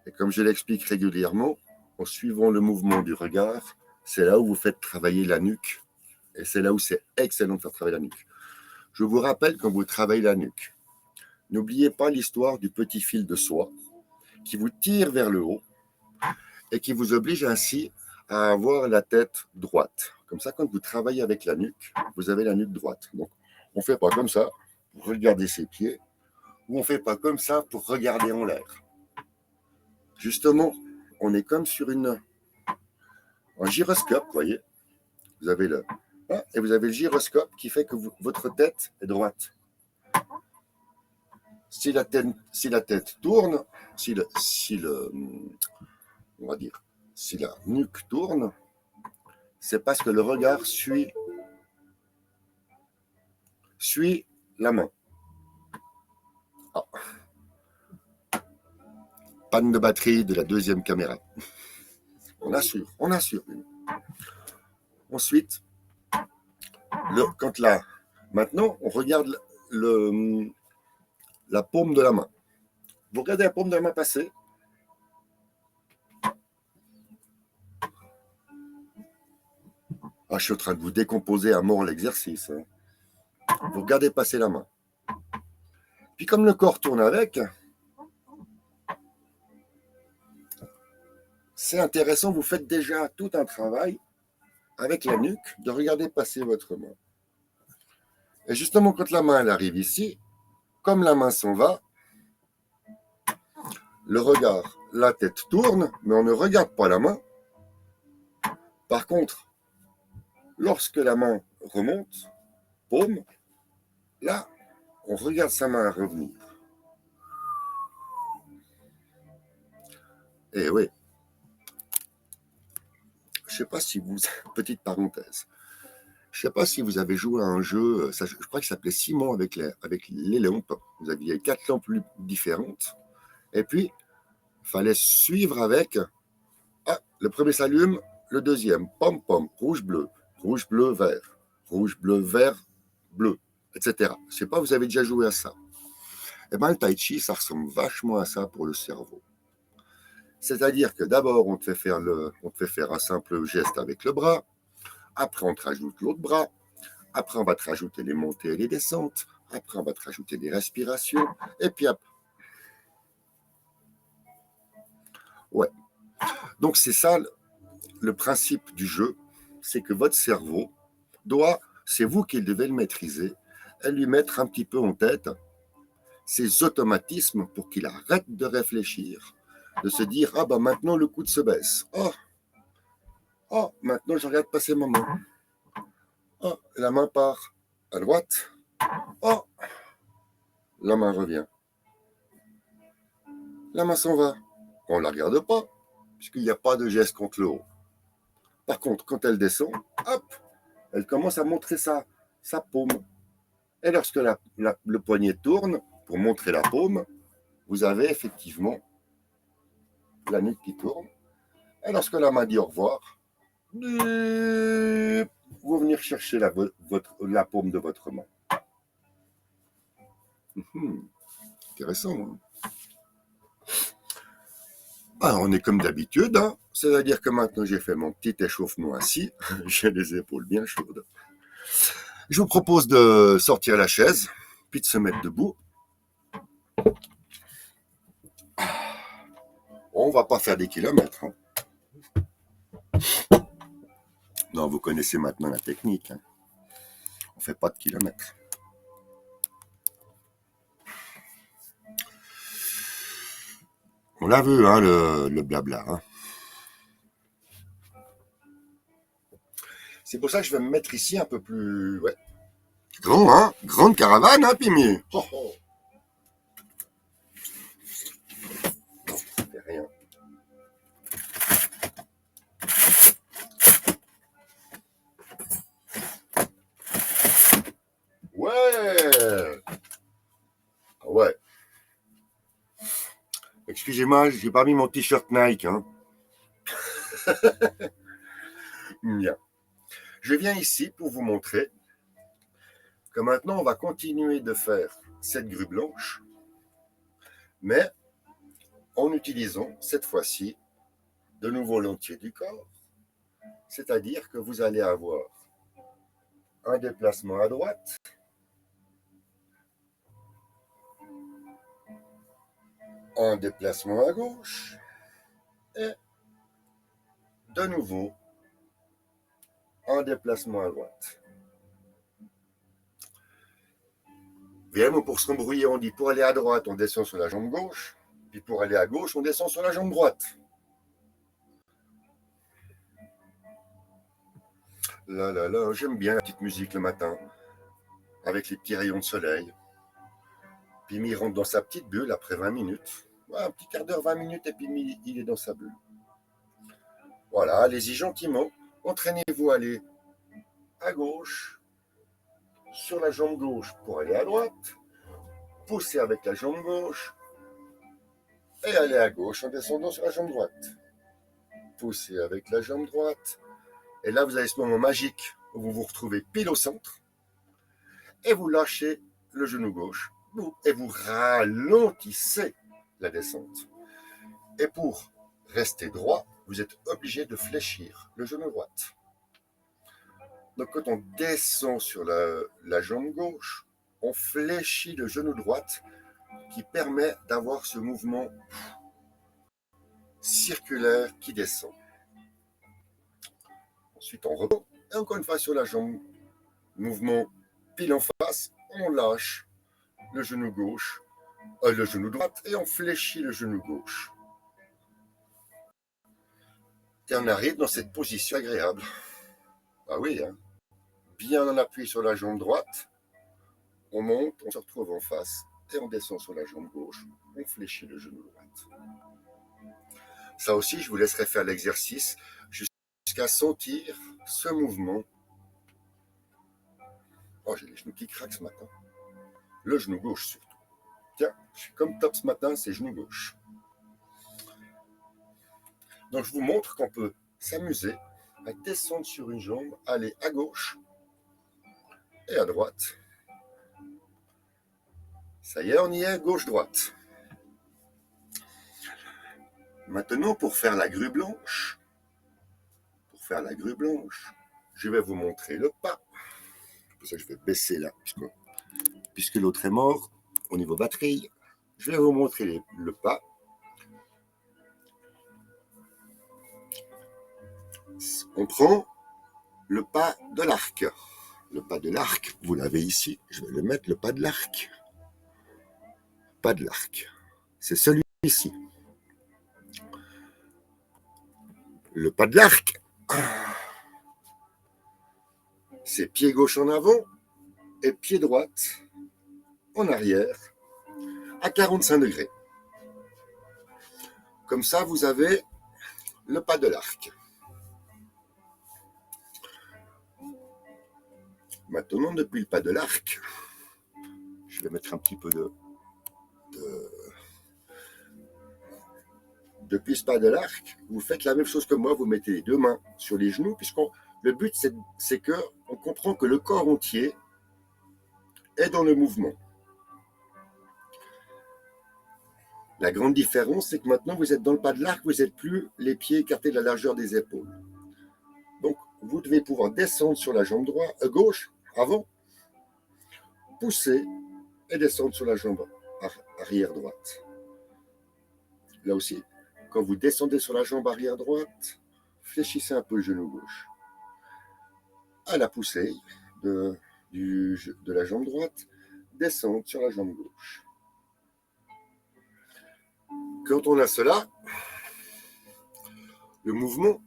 Et comme je l'explique régulièrement, en suivant le mouvement du regard, c'est là où vous faites travailler la nuque. Et c'est là où c'est excellent de faire travailler la nuque. Je vous rappelle, quand vous travaillez la nuque, n'oubliez pas l'histoire du petit fil de soie qui vous tire vers le haut et qui vous oblige ainsi à avoir la tête droite. Comme ça, quand vous travaillez avec la nuque, vous avez la nuque droite. Donc, on ne fait pas comme ça pour regarder ses pieds, ou on ne fait pas comme ça pour regarder en l'air. Justement, on est comme sur un gyroscope, vous voyez. Vous avez et vous avez le gyroscope qui fait que votre tête est droite. Si la tête tourne, si la nuque tourne, c'est parce que le regard suit la main. Ah. Panne de batterie de la 2e caméra. On assure. Ensuite, maintenant, on regarde la paume de la main. Vous regardez la paume de la main passer. Je suis en train de vous décomposer à mort l'exercice. Hein. Vous regardez passer la main. Puis comme le corps tourne avec, c'est intéressant, vous faites déjà tout un travail avec la nuque de regarder passer votre main. Et justement, quand la main elle arrive ici, comme la main s'en va, le regard, la tête tourne, mais on ne regarde pas la main. Par contre, lorsque la main remonte, paume, là, on regarde sa main revenir. Et oui, je ne sais pas si vous... Petite parenthèse. Je ne sais pas si vous avez joué à un jeu, je crois qu'il s'appelait Simon avec les lampes. Vous aviez 4 lampes différentes. Et puis, il fallait suivre avec... le premier s'allume, le deuxième, pom-pom, rouge, bleu, vert, bleu, etc. Je ne sais pas, vous avez déjà joué à ça. Eh bien, le tai chi, ça ressemble vachement à ça pour le cerveau. C'est-à-dire que d'abord, on te fait faire un simple geste avec le bras. Après, on te rajoute l'autre bras. Après, on va te rajouter les montées et les descentes. Après, on va te rajouter des respirations. Et puis après... Ouais. Donc, c'est ça le principe du jeu. C'est que votre cerveau c'est vous qui devez le maîtriser et lui mettre un petit peu en tête ces automatismes pour qu'il arrête de réfléchir. De se dire, maintenant le coude se baisse. Maintenant je regarde passer ma main. La main part à droite. La main revient. La main s'en va. On ne la regarde pas, puisqu'il n'y a pas de geste contre le haut. Par contre, quand elle descend, elle commence à montrer sa paume. Et lorsque le poignet tourne, pour montrer la paume, vous avez effectivement la nuque qui tourne. Et lorsque la main dit au revoir, vous venez chercher la paume de votre main. Intéressant. Hein. On est comme d'habitude. Hein. C'est-à-dire que maintenant j'ai fait mon petit échauffement assis. J'ai les épaules bien chaudes. Je vous propose de sortir la chaise, puis de se mettre debout. On ne va pas faire des kilomètres. Hein. Non, vous connaissez maintenant la technique. Hein. On ne fait pas de kilomètres. On l'a vu, hein, le blabla. Hein. C'est pour ça que je vais me mettre ici un peu plus... Ouais. Grand, hein? Grande caravane, hein, Pimi? Oh, oh. Non, ça fait rien. Ouais! Ouais. Excusez-moi, j'ai pas mis mon t-shirt Nike, hein. Bien. Je viens ici pour vous montrer que maintenant on va continuer de faire cette grue blanche, mais en utilisant cette fois-ci de nouveau l'entier du corps, c'est-à-dire que vous allez avoir un déplacement à droite, un déplacement à gauche et de nouveau un déplacement à droite. Bien, pour s'embrouiller, on dit pour aller à droite, on descend sur la jambe gauche, puis pour aller à gauche, on descend sur la jambe droite. Là, là, là, j'aime bien la petite musique le matin, avec les petits rayons de soleil. Puis il rentre dans sa petite bulle après 20 minutes. Ouais, un petit quart d'heure, 20 minutes, et puis il est dans sa bulle. Voilà, allez-y gentiment. Entraînez-vous à aller à gauche, sur la jambe gauche pour aller à droite. Poussez avec la jambe gauche et allez à gauche en descendant sur la jambe droite. Poussez avec la jambe droite. Et là, vous avez ce moment magique où vous vous retrouvez pile au centre et vous lâchez le genou gauche et vous ralentissez la descente. Et pour rester droit, vous êtes obligé de fléchir le genou droit. Donc quand on descend sur la jambe gauche, on fléchit le genou droit qui permet d'avoir ce mouvement circulaire qui descend. Ensuite, on repose. Et encore une fois sur la jambe, mouvement pile en face, on lâche le genou gauche, le genou droit et on fléchit le genou gauche. Et on arrive dans cette position agréable. Ah oui, hein. Bien en appui sur la jambe droite, on monte, on se retrouve en face et on descend sur la jambe gauche, on fléchit le genou droit. Ça aussi, je vous laisserai faire l'exercice jusqu'à sentir ce mouvement. Oh, j'ai les genoux qui craquent ce matin. Le genou gauche surtout. Tiens, je suis comme top ce matin, c'est genou gauche. Donc je vous montre qu'on peut s'amuser à descendre sur une jambe, aller à gauche et à droite. Ça y est, on y est, gauche-droite. Maintenant, pour faire la grue blanche, je vais vous montrer le pas. C'est pour ça que je vais baisser là, puisque l'autre est mort au niveau batterie. Je vais vous montrer le pas. On prend le pas de l'arc. Le pas de l'arc, vous l'avez ici. Je vais le mettre, le pas de l'arc. Pas de l'arc. C'est celui-ci. Le pas de l'arc, c'est pied gauche en avant et pied droite en arrière à 45 degrés. Comme ça, vous avez le pas de l'arc. Maintenant, depuis le pas de l'arc, je vais mettre un petit peu Depuis ce pas de l'arc, vous faites la même chose que moi, vous mettez les deux mains sur les genoux, le but, c'est qu'on comprend que le corps entier est dans le mouvement. La grande différence, c'est que maintenant, vous êtes dans le pas de l'arc, vous n'êtes plus les pieds écartés de la largeur des épaules. Donc, vous devez pouvoir descendre sur la jambe gauche, avant, pousser et descendre sur la jambe arrière droite. Là aussi, quand vous descendez sur la jambe arrière droite, fléchissez un peu le genou gauche. À la poussée de la jambe droite, descendre sur la jambe gauche. Quand on a cela, le mouvement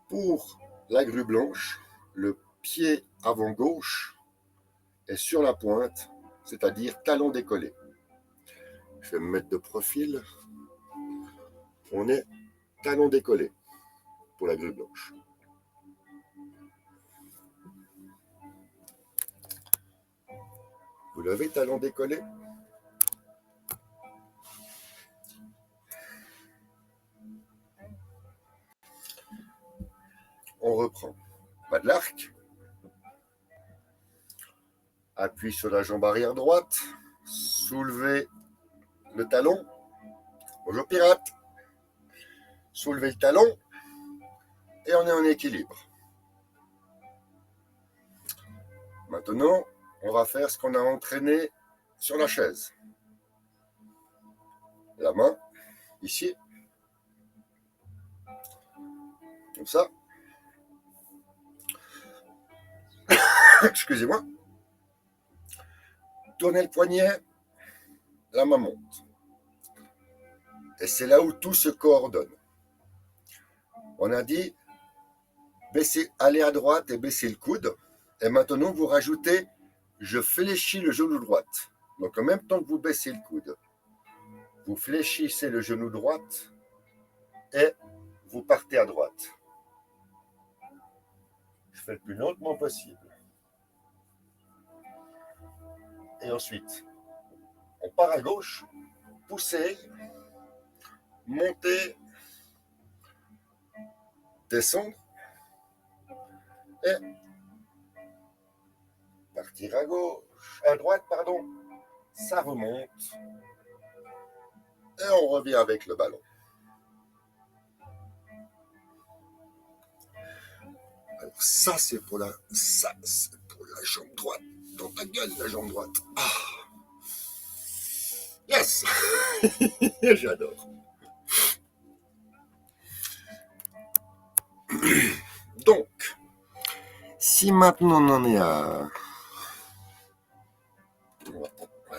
pour la grue blanche, le pied avant gauche est sur la pointe, c'est-à-dire talon décollé. Je vais me mettre de profil. On est talon décollé pour la grue blanche. Vous l'avez, talon décollé? On reprend. Bas de l'arc. Appui sur la jambe arrière droite. Soulevez le talon. Bonjour pirate. Soulevez le talon. Et on est en équilibre. Maintenant, on va faire ce qu'on a entraîné sur la chaise. La main, ici. Comme ça. Excusez-moi. Tournez le poignet, la main monte. Et c'est là où tout se coordonne. On a dit, baissez, allez à droite et baissez le coude. Et maintenant, vous rajoutez, je fléchis le genou droite. Donc, en même temps que vous baissez le coude, vous fléchissez le genou droite et vous partez à droite. Je fais le plus lentement possible. Et ensuite, on part à gauche, poussez, montez, descendre et partir à gauche, à droite, pardon. Ça remonte et on revient avec le ballon. Alors ça c'est pour la jambe droite. Dans ta gueule, la jambe droite. Ah. Yes. J'adore. Donc, si maintenant on en est à... Ouais,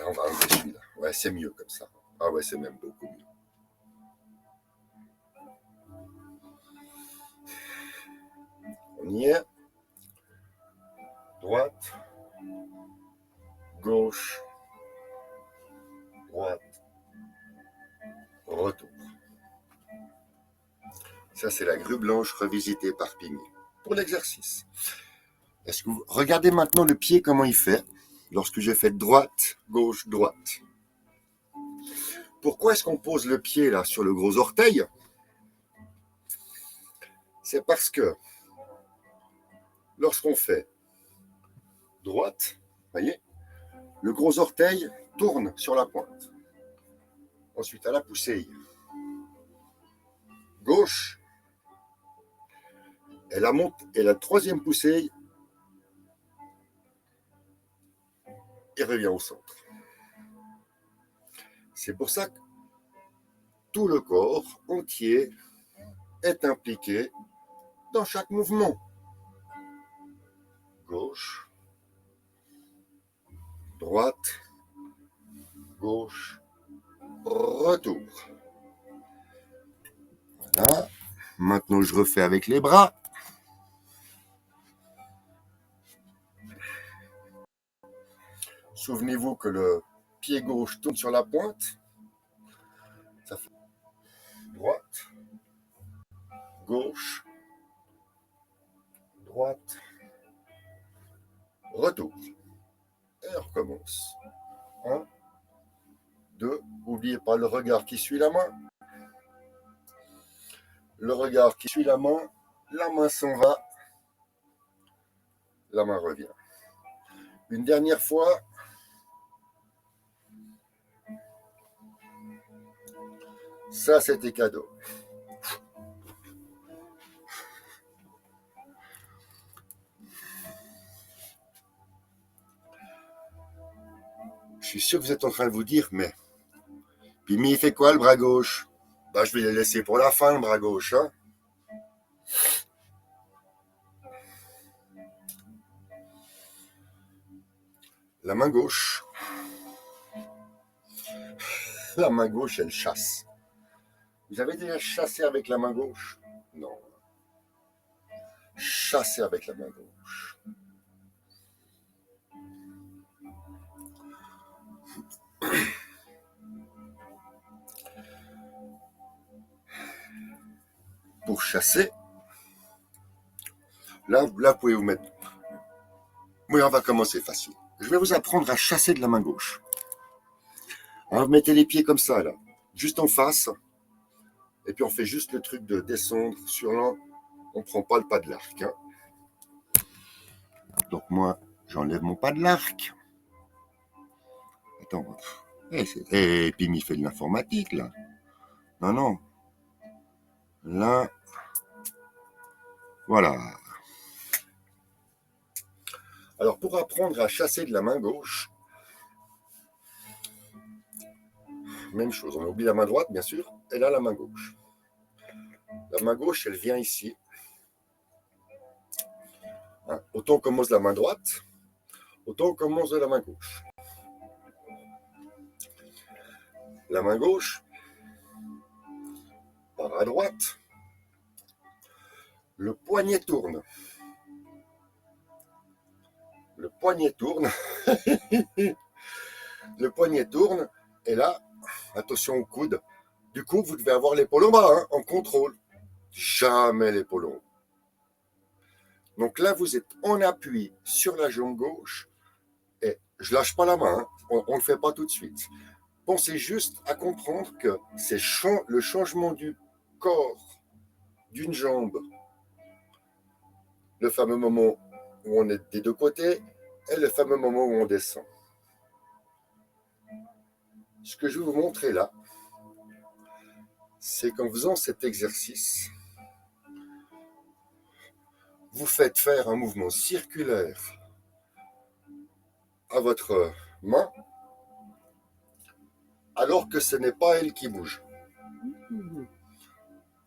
on va enlever celui-là. Ouais, c'est mieux comme ça. Ah ouais, c'est même beaucoup mieux. On y est. Droite. Gauche, droite, retour. Ça, c'est la grue blanche revisitée par Pigny. Pour l'exercice. Est-ce que vous regardez maintenant le pied, comment il fait lorsque je fais droite, gauche, droite. Pourquoi est-ce qu'on pose le pied là sur le gros orteil? C'est parce que lorsqu'on fait droite, voyez, le gros orteil tourne sur la pointe. Ensuite, à la poussée gauche, et la troisième poussée, et revient au centre. C'est pour ça que tout le corps entier est impliqué dans chaque mouvement. Gauche, droite, gauche, retour. Voilà. Maintenant, je refais avec les bras. Souvenez-vous que le pied gauche tourne sur la pointe. Ça fait droite, gauche, droite, retour. Et on recommence. 1, 2, n'oubliez pas le regard qui suit la main. Le regard qui suit la main s'en va, la main revient. Une dernière fois. Ça, c'était cadeau. Je suis sûr que vous êtes en train de vous dire, mais Pimi, il fait quoi le bras gauche? Bah, je vais le laisser pour la fin, le bras gauche. Hein. La main gauche. La main gauche, elle chasse. Vous avez déjà chassé avec la main gauche? Non. chasser avec la main gauche. Pour chasser, là, vous pouvez vous mettre... Oui, on va commencer facile. Je vais vous apprendre à chasser de la main gauche. Alors, vous mettez les pieds comme ça, là, juste en face. Et puis, on fait juste le truc de descendre sur l'an. On ne prend pas le pas de l'arc. Hein. Donc, moi, j'enlève mon pas de l'arc. Attends. Et puis, il fait de l'informatique, là. Non, non. Là. Voilà. Alors, pour apprendre à chasser de la main gauche, même chose, on oublie la main droite, bien sûr, et là, la main gauche. La main gauche, elle vient ici. Hein, autant on commence de la main droite, autant on commence de la main gauche. La main gauche part à droite, le poignet tourne. Le poignet tourne. Le poignet tourne. Et là, attention au coude. Du coup, vous devez avoir l'épaule en bas, hein, en contrôle. Jamais l'épaule en haut. Donc là, vous êtes en appui sur la jambe gauche. Et je lâche pas la main. Hein, on ne le fait pas tout de suite. Pensez juste à comprendre que c'est le changement du corps d'une jambe. Le fameux moment où on est des deux côtés, et le fameux moment où on descend. Ce que je vais vous montrer là, c'est qu'en faisant cet exercice, vous faites faire un mouvement circulaire à votre main, alors que ce n'est pas elle qui bouge.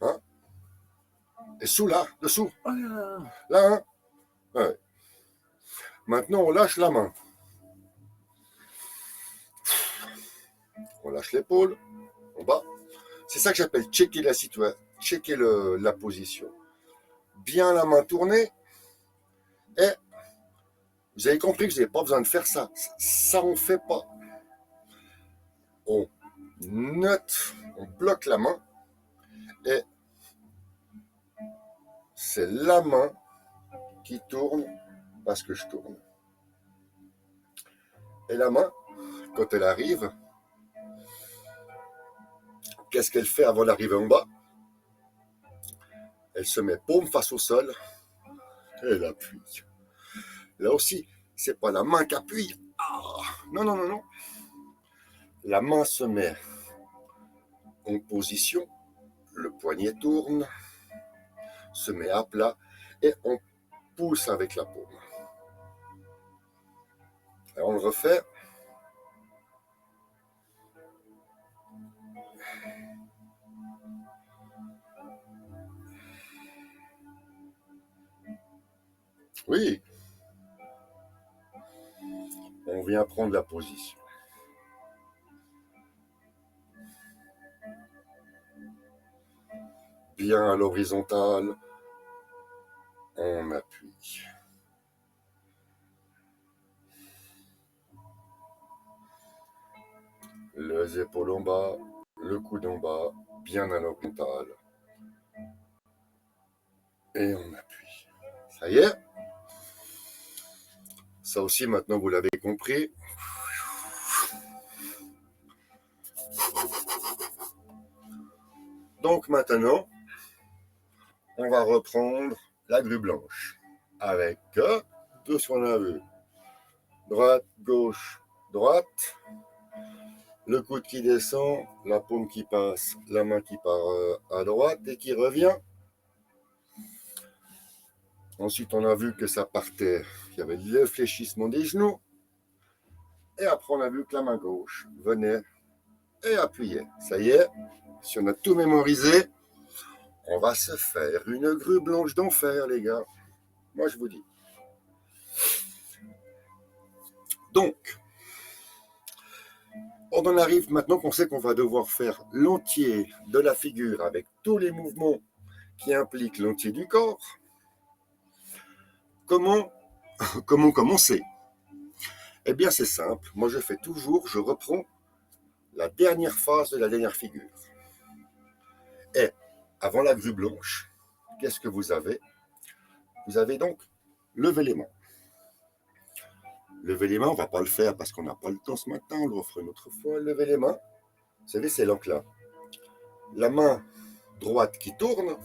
Hein? Et sous là, dessous. Là, hein? Ouais. Maintenant, on lâche la main. On lâche l'épaule, en bas. C'est ça que j'appelle checker la situation, checker la position. Bien la main tournée. Et vous avez compris que vous n'avez pas besoin de faire ça. Ça, on ne fait pas. On note, on bloque la main. Et c'est la main qui tourne parce que je tourne. Et la main, quand elle arrive, qu'est-ce qu'elle fait avant d'arriver en bas? Elle se met paume face au sol et elle appuie. Là aussi, c'est pas la main qui appuie. Ah, non, non, non, non. La main se met en position, le poignet tourne, se met à plat et on pousse avec la paume. Et on le refait. Oui. On vient prendre la position. Bien à l'horizontale, on appuie. Les épaules en bas, le coude en bas, bien à l'horizontale. Et on appuie. Ça y est. Ça aussi, maintenant, vous l'avez compris. Donc maintenant, on va reprendre la grue blanche avec tout ce qu'on a vu. Droite, gauche, droite. Le coude qui descend, la paume qui passe, la main qui part à droite et qui revient. Ensuite, on a vu que ça partait, il y avait le fléchissement des genoux. Et après, on a vu que la main gauche venait et appuyait. Ça y est, si on a tout mémorisé, on va se faire une grue blanche d'enfer, les gars. Moi, je vous dis. Donc, on en arrive maintenant qu'on sait qu'on va devoir faire l'entier de la figure avec tous les mouvements qui impliquent l'entier du corps. comment commencer? Eh bien, c'est simple. Moi, je reprends la dernière phase de la dernière figure. Et avant la grue blanche, qu'est-ce que vous avez? Vous avez donc levé les mains. Lever les mains, on ne va pas le faire parce qu'on n'a pas le temps ce matin, on le refera une autre fois. Lever les mains, vous savez, c'est l'enclin. La main droite qui tourne,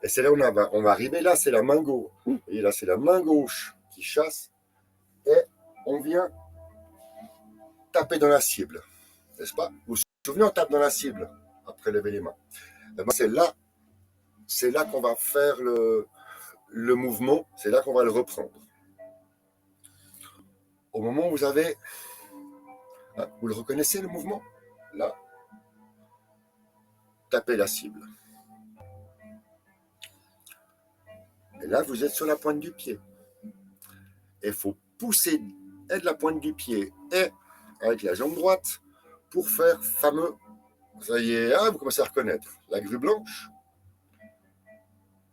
et c'est là où on va arriver là, c'est la main gauche. Et là, c'est la main gauche qui chasse, et on vient taper dans la cible, n'est-ce pas? Vous vous souvenez, on tape dans la cible après lever les mains. Et ben, c'est là qu'on va faire le mouvement, c'est là qu'on va le reprendre. Au moment où vous avez... Vous le reconnaissez, le mouvement? Là. Tapez la cible. Et là, vous êtes sur la pointe du pied. Et il faut pousser et de la pointe du pied et avec la jambe droite pour faire fameux... Ça y est, vous commencez à reconnaître. La grue blanche,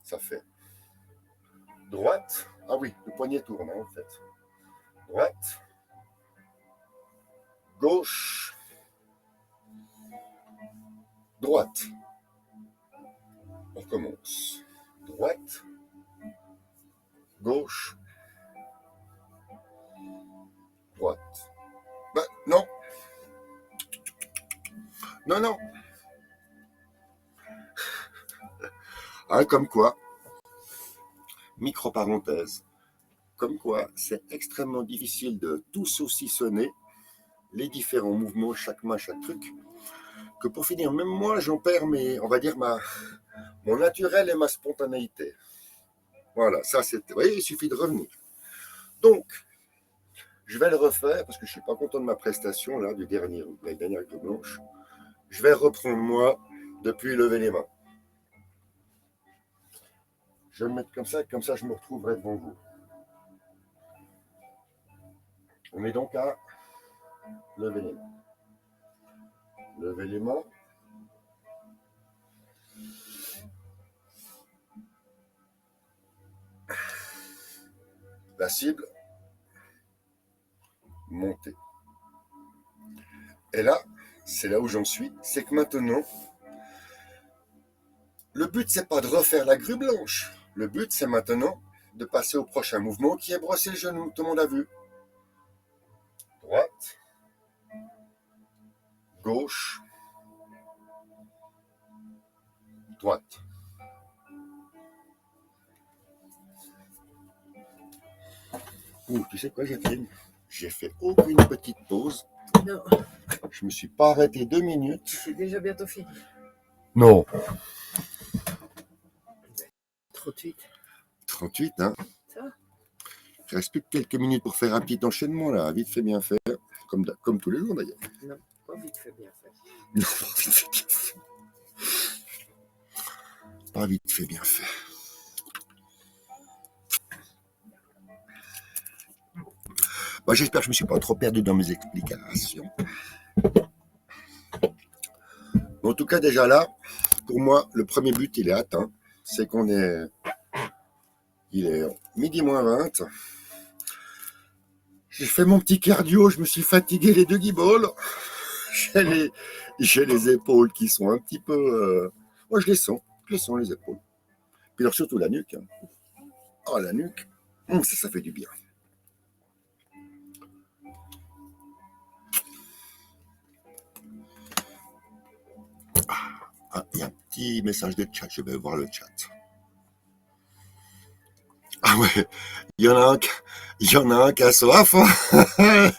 ça fait droite. Ah oui, le poignet tourne, en fait. Droite, gauche, droite. On recommence. Droite, gauche, droite. Ben, non. Non, non. Comme quoi, micro-parenthèse, comme quoi c'est extrêmement difficile de tout saucissonner les différents mouvements, chaque main, chaque truc, que pour finir, même moi, j'en perds on va dire mon naturel et ma spontanéité. Voilà, ça c'est... Vous voyez, il suffit de revenir. Donc, je vais le refaire, parce que je ne suis pas content de ma prestation, là, la dernière grue blanche. Je vais reprendre, moi, depuis lever les mains. Je vais me mettre comme ça je me retrouverai devant vous. On est donc à lever les mains. Lever les mains. La cible. Monter. Et là, c'est là où j'en suis. C'est que maintenant, le but, c'est pas de refaire la grue blanche. Le but, c'est maintenant de passer au prochain mouvement qui est brosser le genou. Tout le monde a vu. Droite. Gauche. Droite. Tu sais quoi, Jacqueline? J'ai fait aucune petite pause. Non. Je me suis pas arrêté 2 minutes. C'est déjà bientôt fini. Non. 38. 38, hein. Ça? Il reste plus que quelques minutes pour faire un petit enchaînement, là. Vite fait, bien fait. Comme tous les jours, d'ailleurs. Non, pas vite fait, bien fait. Non, pas vite fait, bien fait. Pas vite fait, bien fait. Bah, j'espère que je ne me suis pas trop perdu dans mes explications. En tout cas, déjà là, pour moi, le premier but, il est atteint. C'est qu'on est... Il est midi moins 20. J'ai fait mon petit cardio, je me suis fatigué les 2 guibolles. J'ai les épaules qui sont un petit peu... Moi, je les sens les épaules. Puis alors, surtout la nuque. Oh, la nuque, ça fait du bien. Il y a un petit message de chat, je vais voir le chat. Ah ouais, il y en a un qui a soif, hein.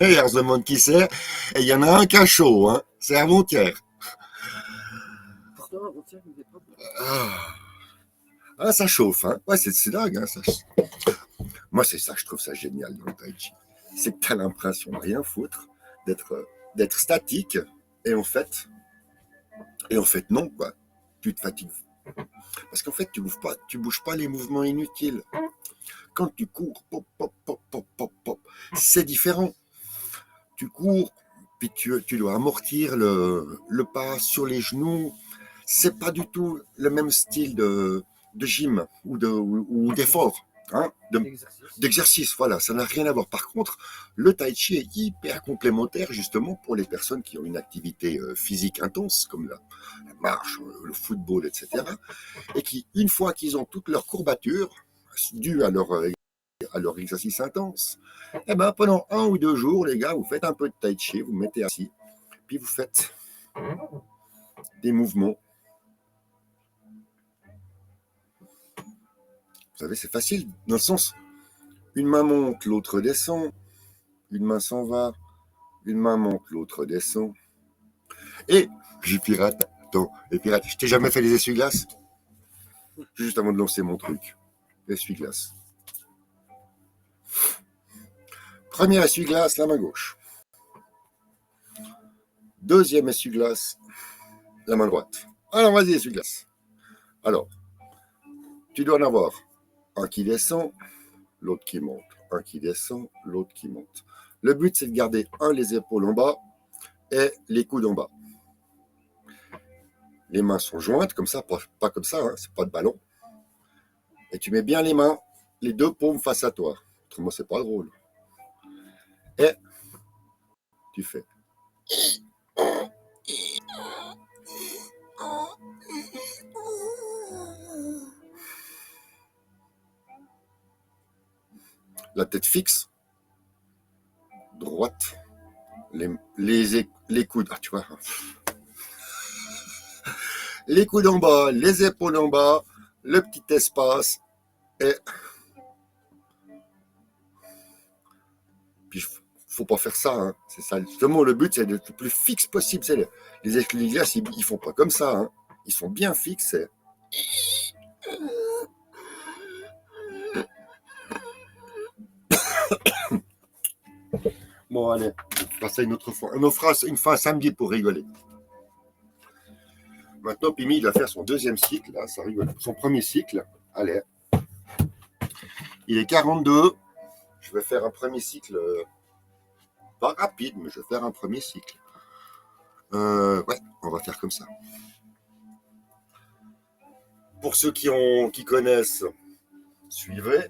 Il y a le monde qui sert, et il y en a un qui a chaud, hein. C'est avant-hier. Pourtant, avant-hier, il n'est pas... Ça chauffe, hein. Ouais, c'est dingue, hein, ça. Moi, c'est ça, je trouve ça génial dans le tai chi. C'est que tu as l'impression de rien foutre, d'être statique, et en fait, non, quoi. Tu te fatigues. Parce qu'en fait, tu bouges pas les mouvements inutiles. Quand tu cours, pop, pop, pop, pop, pop, pop, c'est différent. Tu cours, puis tu dois amortir le pas sur les genoux. C'est pas du tout le même style de gym ou d'effort. hein, d'exercice, voilà, ça n'a rien à voir. Par contre, le tai chi est hyper complémentaire justement pour les personnes qui ont une activité physique intense, comme la marche, le football, etc. Et qui, une fois qu'ils ont toutes leurs courbatures, dues à leur exercice intense, eh ben, pendant 1 ou 2 jours, les gars, vous faites un peu de tai chi, vous mettez assis, puis vous faites des mouvements. Vous savez, c'est facile, dans le sens, une main monte, l'autre descend, une main s'en va, une main monte, l'autre descend. Et, je t'ai jamais fait les essuie-glaces? Juste avant de lancer mon truc, essuie-glace. Premier essuie-glace, la main gauche. Deuxième essuie-glace, la main droite. Alors, vas-y, essuie-glace. Alors, tu dois en avoir un qui descend, l'autre qui monte. Un qui descend, l'autre qui monte. Le but, c'est de garder les épaules en bas et les coudes en bas. Les mains sont jointes, comme ça, pas comme ça, hein, c'est pas de ballon. Et tu mets bien les mains, les 2 paumes face à toi. Autrement, c'est pas drôle. Et tu fais. La tête fixe, droite, les coudes, tu vois. Les coudes en bas, les épaules en bas, le petit espace, et puis faut pas faire ça, hein. C'est ça. Justement, le but, c'est d'être le plus fixe possible. Les essuie-glaces, ils font pas comme ça, hein. Ils sont bien fixes. Bon, allez, on fera ça une autre fois. On fera une fois un samedi pour rigoler. Maintenant, Pimi, il va faire son 2e cycle, là, ça rigole. Son 1er cycle, allez. Il est 42. Je vais faire un 1er cycle, pas rapide, mais je vais faire un 1er cycle. Ouais, on va faire comme ça. Pour ceux qui connaissent, suivez.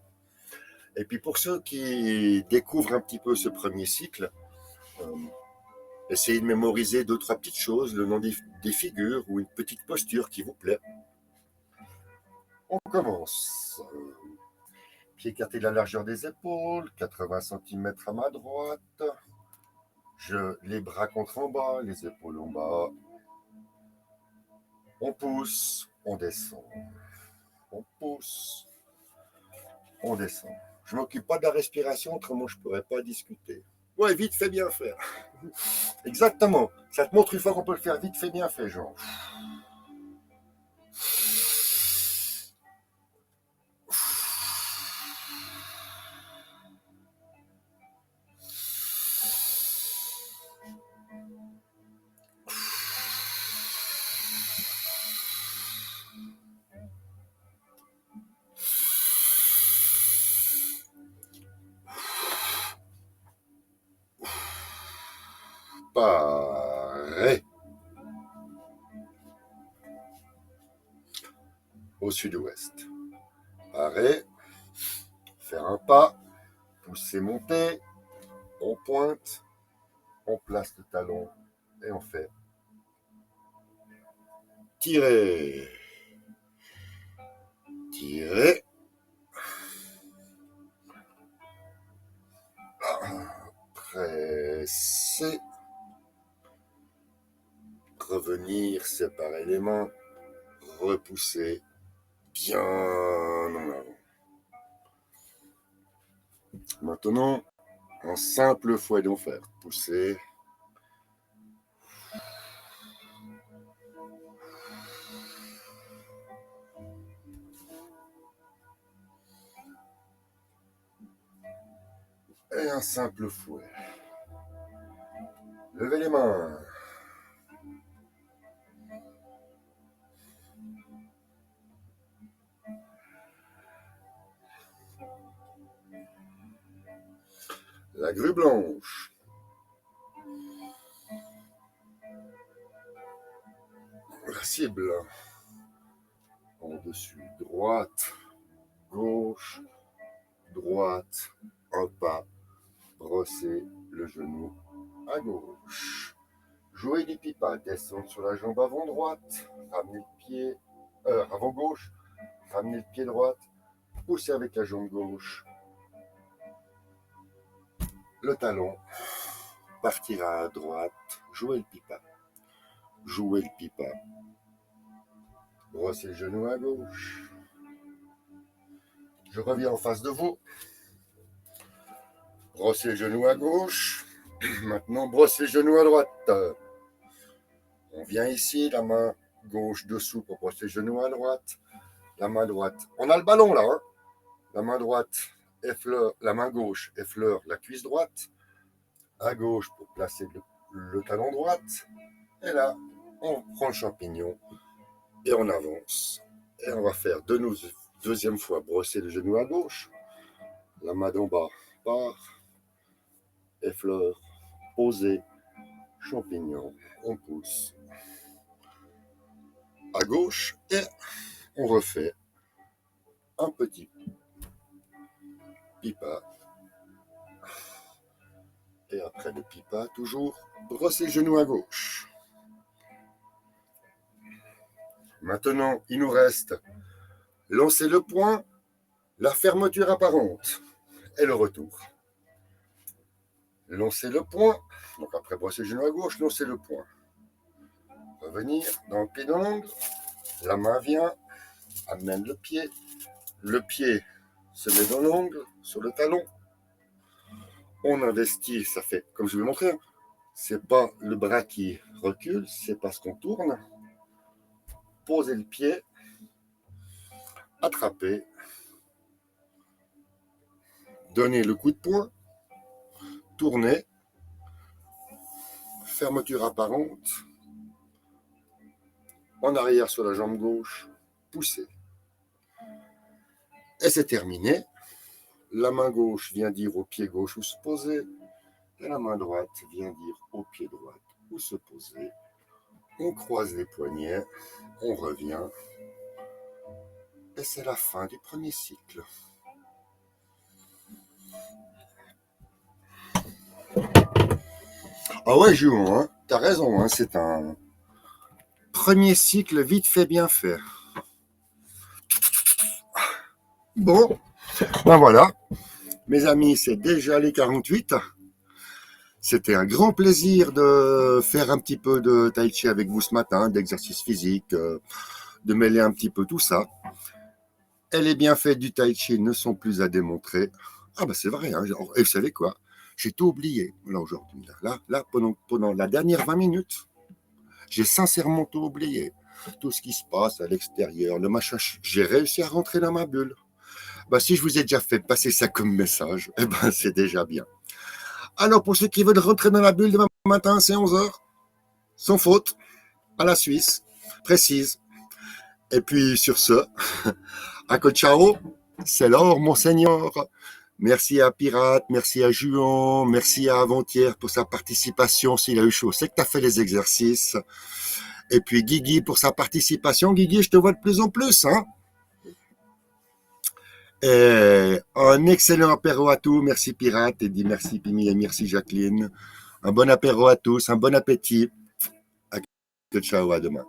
Et puis pour ceux qui découvrent un petit peu ce 1er cycle, essayez de mémoriser 2-3 petites choses, le nom des figures ou une petite posture qui vous plaît. On commence. Pied écarté de la largeur des épaules, 80 cm à ma droite. Les bras contre en bas, les épaules en bas. On pousse, on descend. On pousse, on descend. Je ne m'occupe pas de la respiration, autrement je ne pourrais pas discuter. Ouais, vite fait, bien faire. Exactement. Ça te montre une fois qu'on peut le faire vite fait, bien fait, genre. Pareil. Au sud-ouest. Pareil. Faire un pas. Pousser, monter. On pointe. On place le talon. Et on fait. Tirer. Tirer. Presser. Revenir, séparer les mains. Repousser bien en avant. Maintenant, un simple fouet d'enfer. Pousser. Et un simple fouet. Levez les mains. La grue blanche. La cible. En dessus, droite, gauche, droite, un pas, brosser le genou à gauche. Jouer du pipa, descendre sur la jambe avant droite, ramener le pied, avant gauche, ramener le pied droite, pousser avec la jambe gauche, le talon, partir à droite, jouer le pipa, brosser le genou à gauche. Je reviens en face de vous, brosser le genou à gauche, maintenant brosser le genou à droite. On vient ici, la main gauche dessous pour brosser le genou à droite, la main droite. On a le ballon là, hein. La main droite effleure, la main gauche effleure la cuisse droite, à gauche pour placer le talon droite. Et là, on prend le champignon et on avance. Et on va faire deuxième fois brosser le genou à gauche. La main d'en bas part, effleure, poser, champignon, on pousse. À gauche et on refait un petit pipa. Et après le pipa, toujours brosser le genou à gauche. Maintenant, il nous reste lancer le poing, la fermeture apparente et le retour. Lancer le poing, donc après brosser le genou à gauche, lancer le poing. Revenir dans le pied dans l'angle, la main vient, amène le pied se met dans l'angle, sur le talon. On investit, ça fait, comme je vous l'ai montré, hein, c'est pas le bras qui recule, c'est parce qu'on tourne. Poser le pied, attraper, donner le coup de poing, tourner, fermeture apparente, en arrière sur la jambe gauche, pousser. Et c'est terminé. La main gauche vient dire au pied gauche où se poser, et la main droite vient dire au pied droit où se poser. On croise les poignets, on revient, et c'est la fin du premier cycle. Ah ouais, Juon, hein, t'as raison, hein, c'est un premier cycle vite fait, bien fait. Bon, ben voilà, mes amis, c'est déjà les 48. C'était un grand plaisir de faire un petit peu de tai chi avec vous ce matin, d'exercice physique, de mêler un petit peu tout ça. Et les bienfaits du tai chi ne sont plus à démontrer. Ah ben c'est vrai, hein, et vous savez quoi? J'ai tout oublié là aujourd'hui. Là pendant la dernière 20 minutes, j'ai sincèrement tout oublié. Tout ce qui se passe à l'extérieur, le machin, j'ai réussi à rentrer dans ma bulle. Ben, si je vous ai déjà fait passer ça comme message, eh ben, c'est déjà bien. Alors, pour ceux qui veulent rentrer dans la bulle demain matin, c'est 11h, sans faute, à la Suisse, précise. Et puis, sur ce, à ciao, c'est l'or, monseigneur. Merci à Pirate, merci à Juan, merci à Avant-Hier pour sa participation s'il a eu chaud. C'est que tu as fait les exercices. Et puis Guigui pour sa participation. Guigui, je te vois de plus en plus, hein. Et un excellent apéro à tous. Merci Pirate, et dit merci Pimi et merci Jacqueline. Un bon apéro à tous, un bon appétit. Ciao, à demain.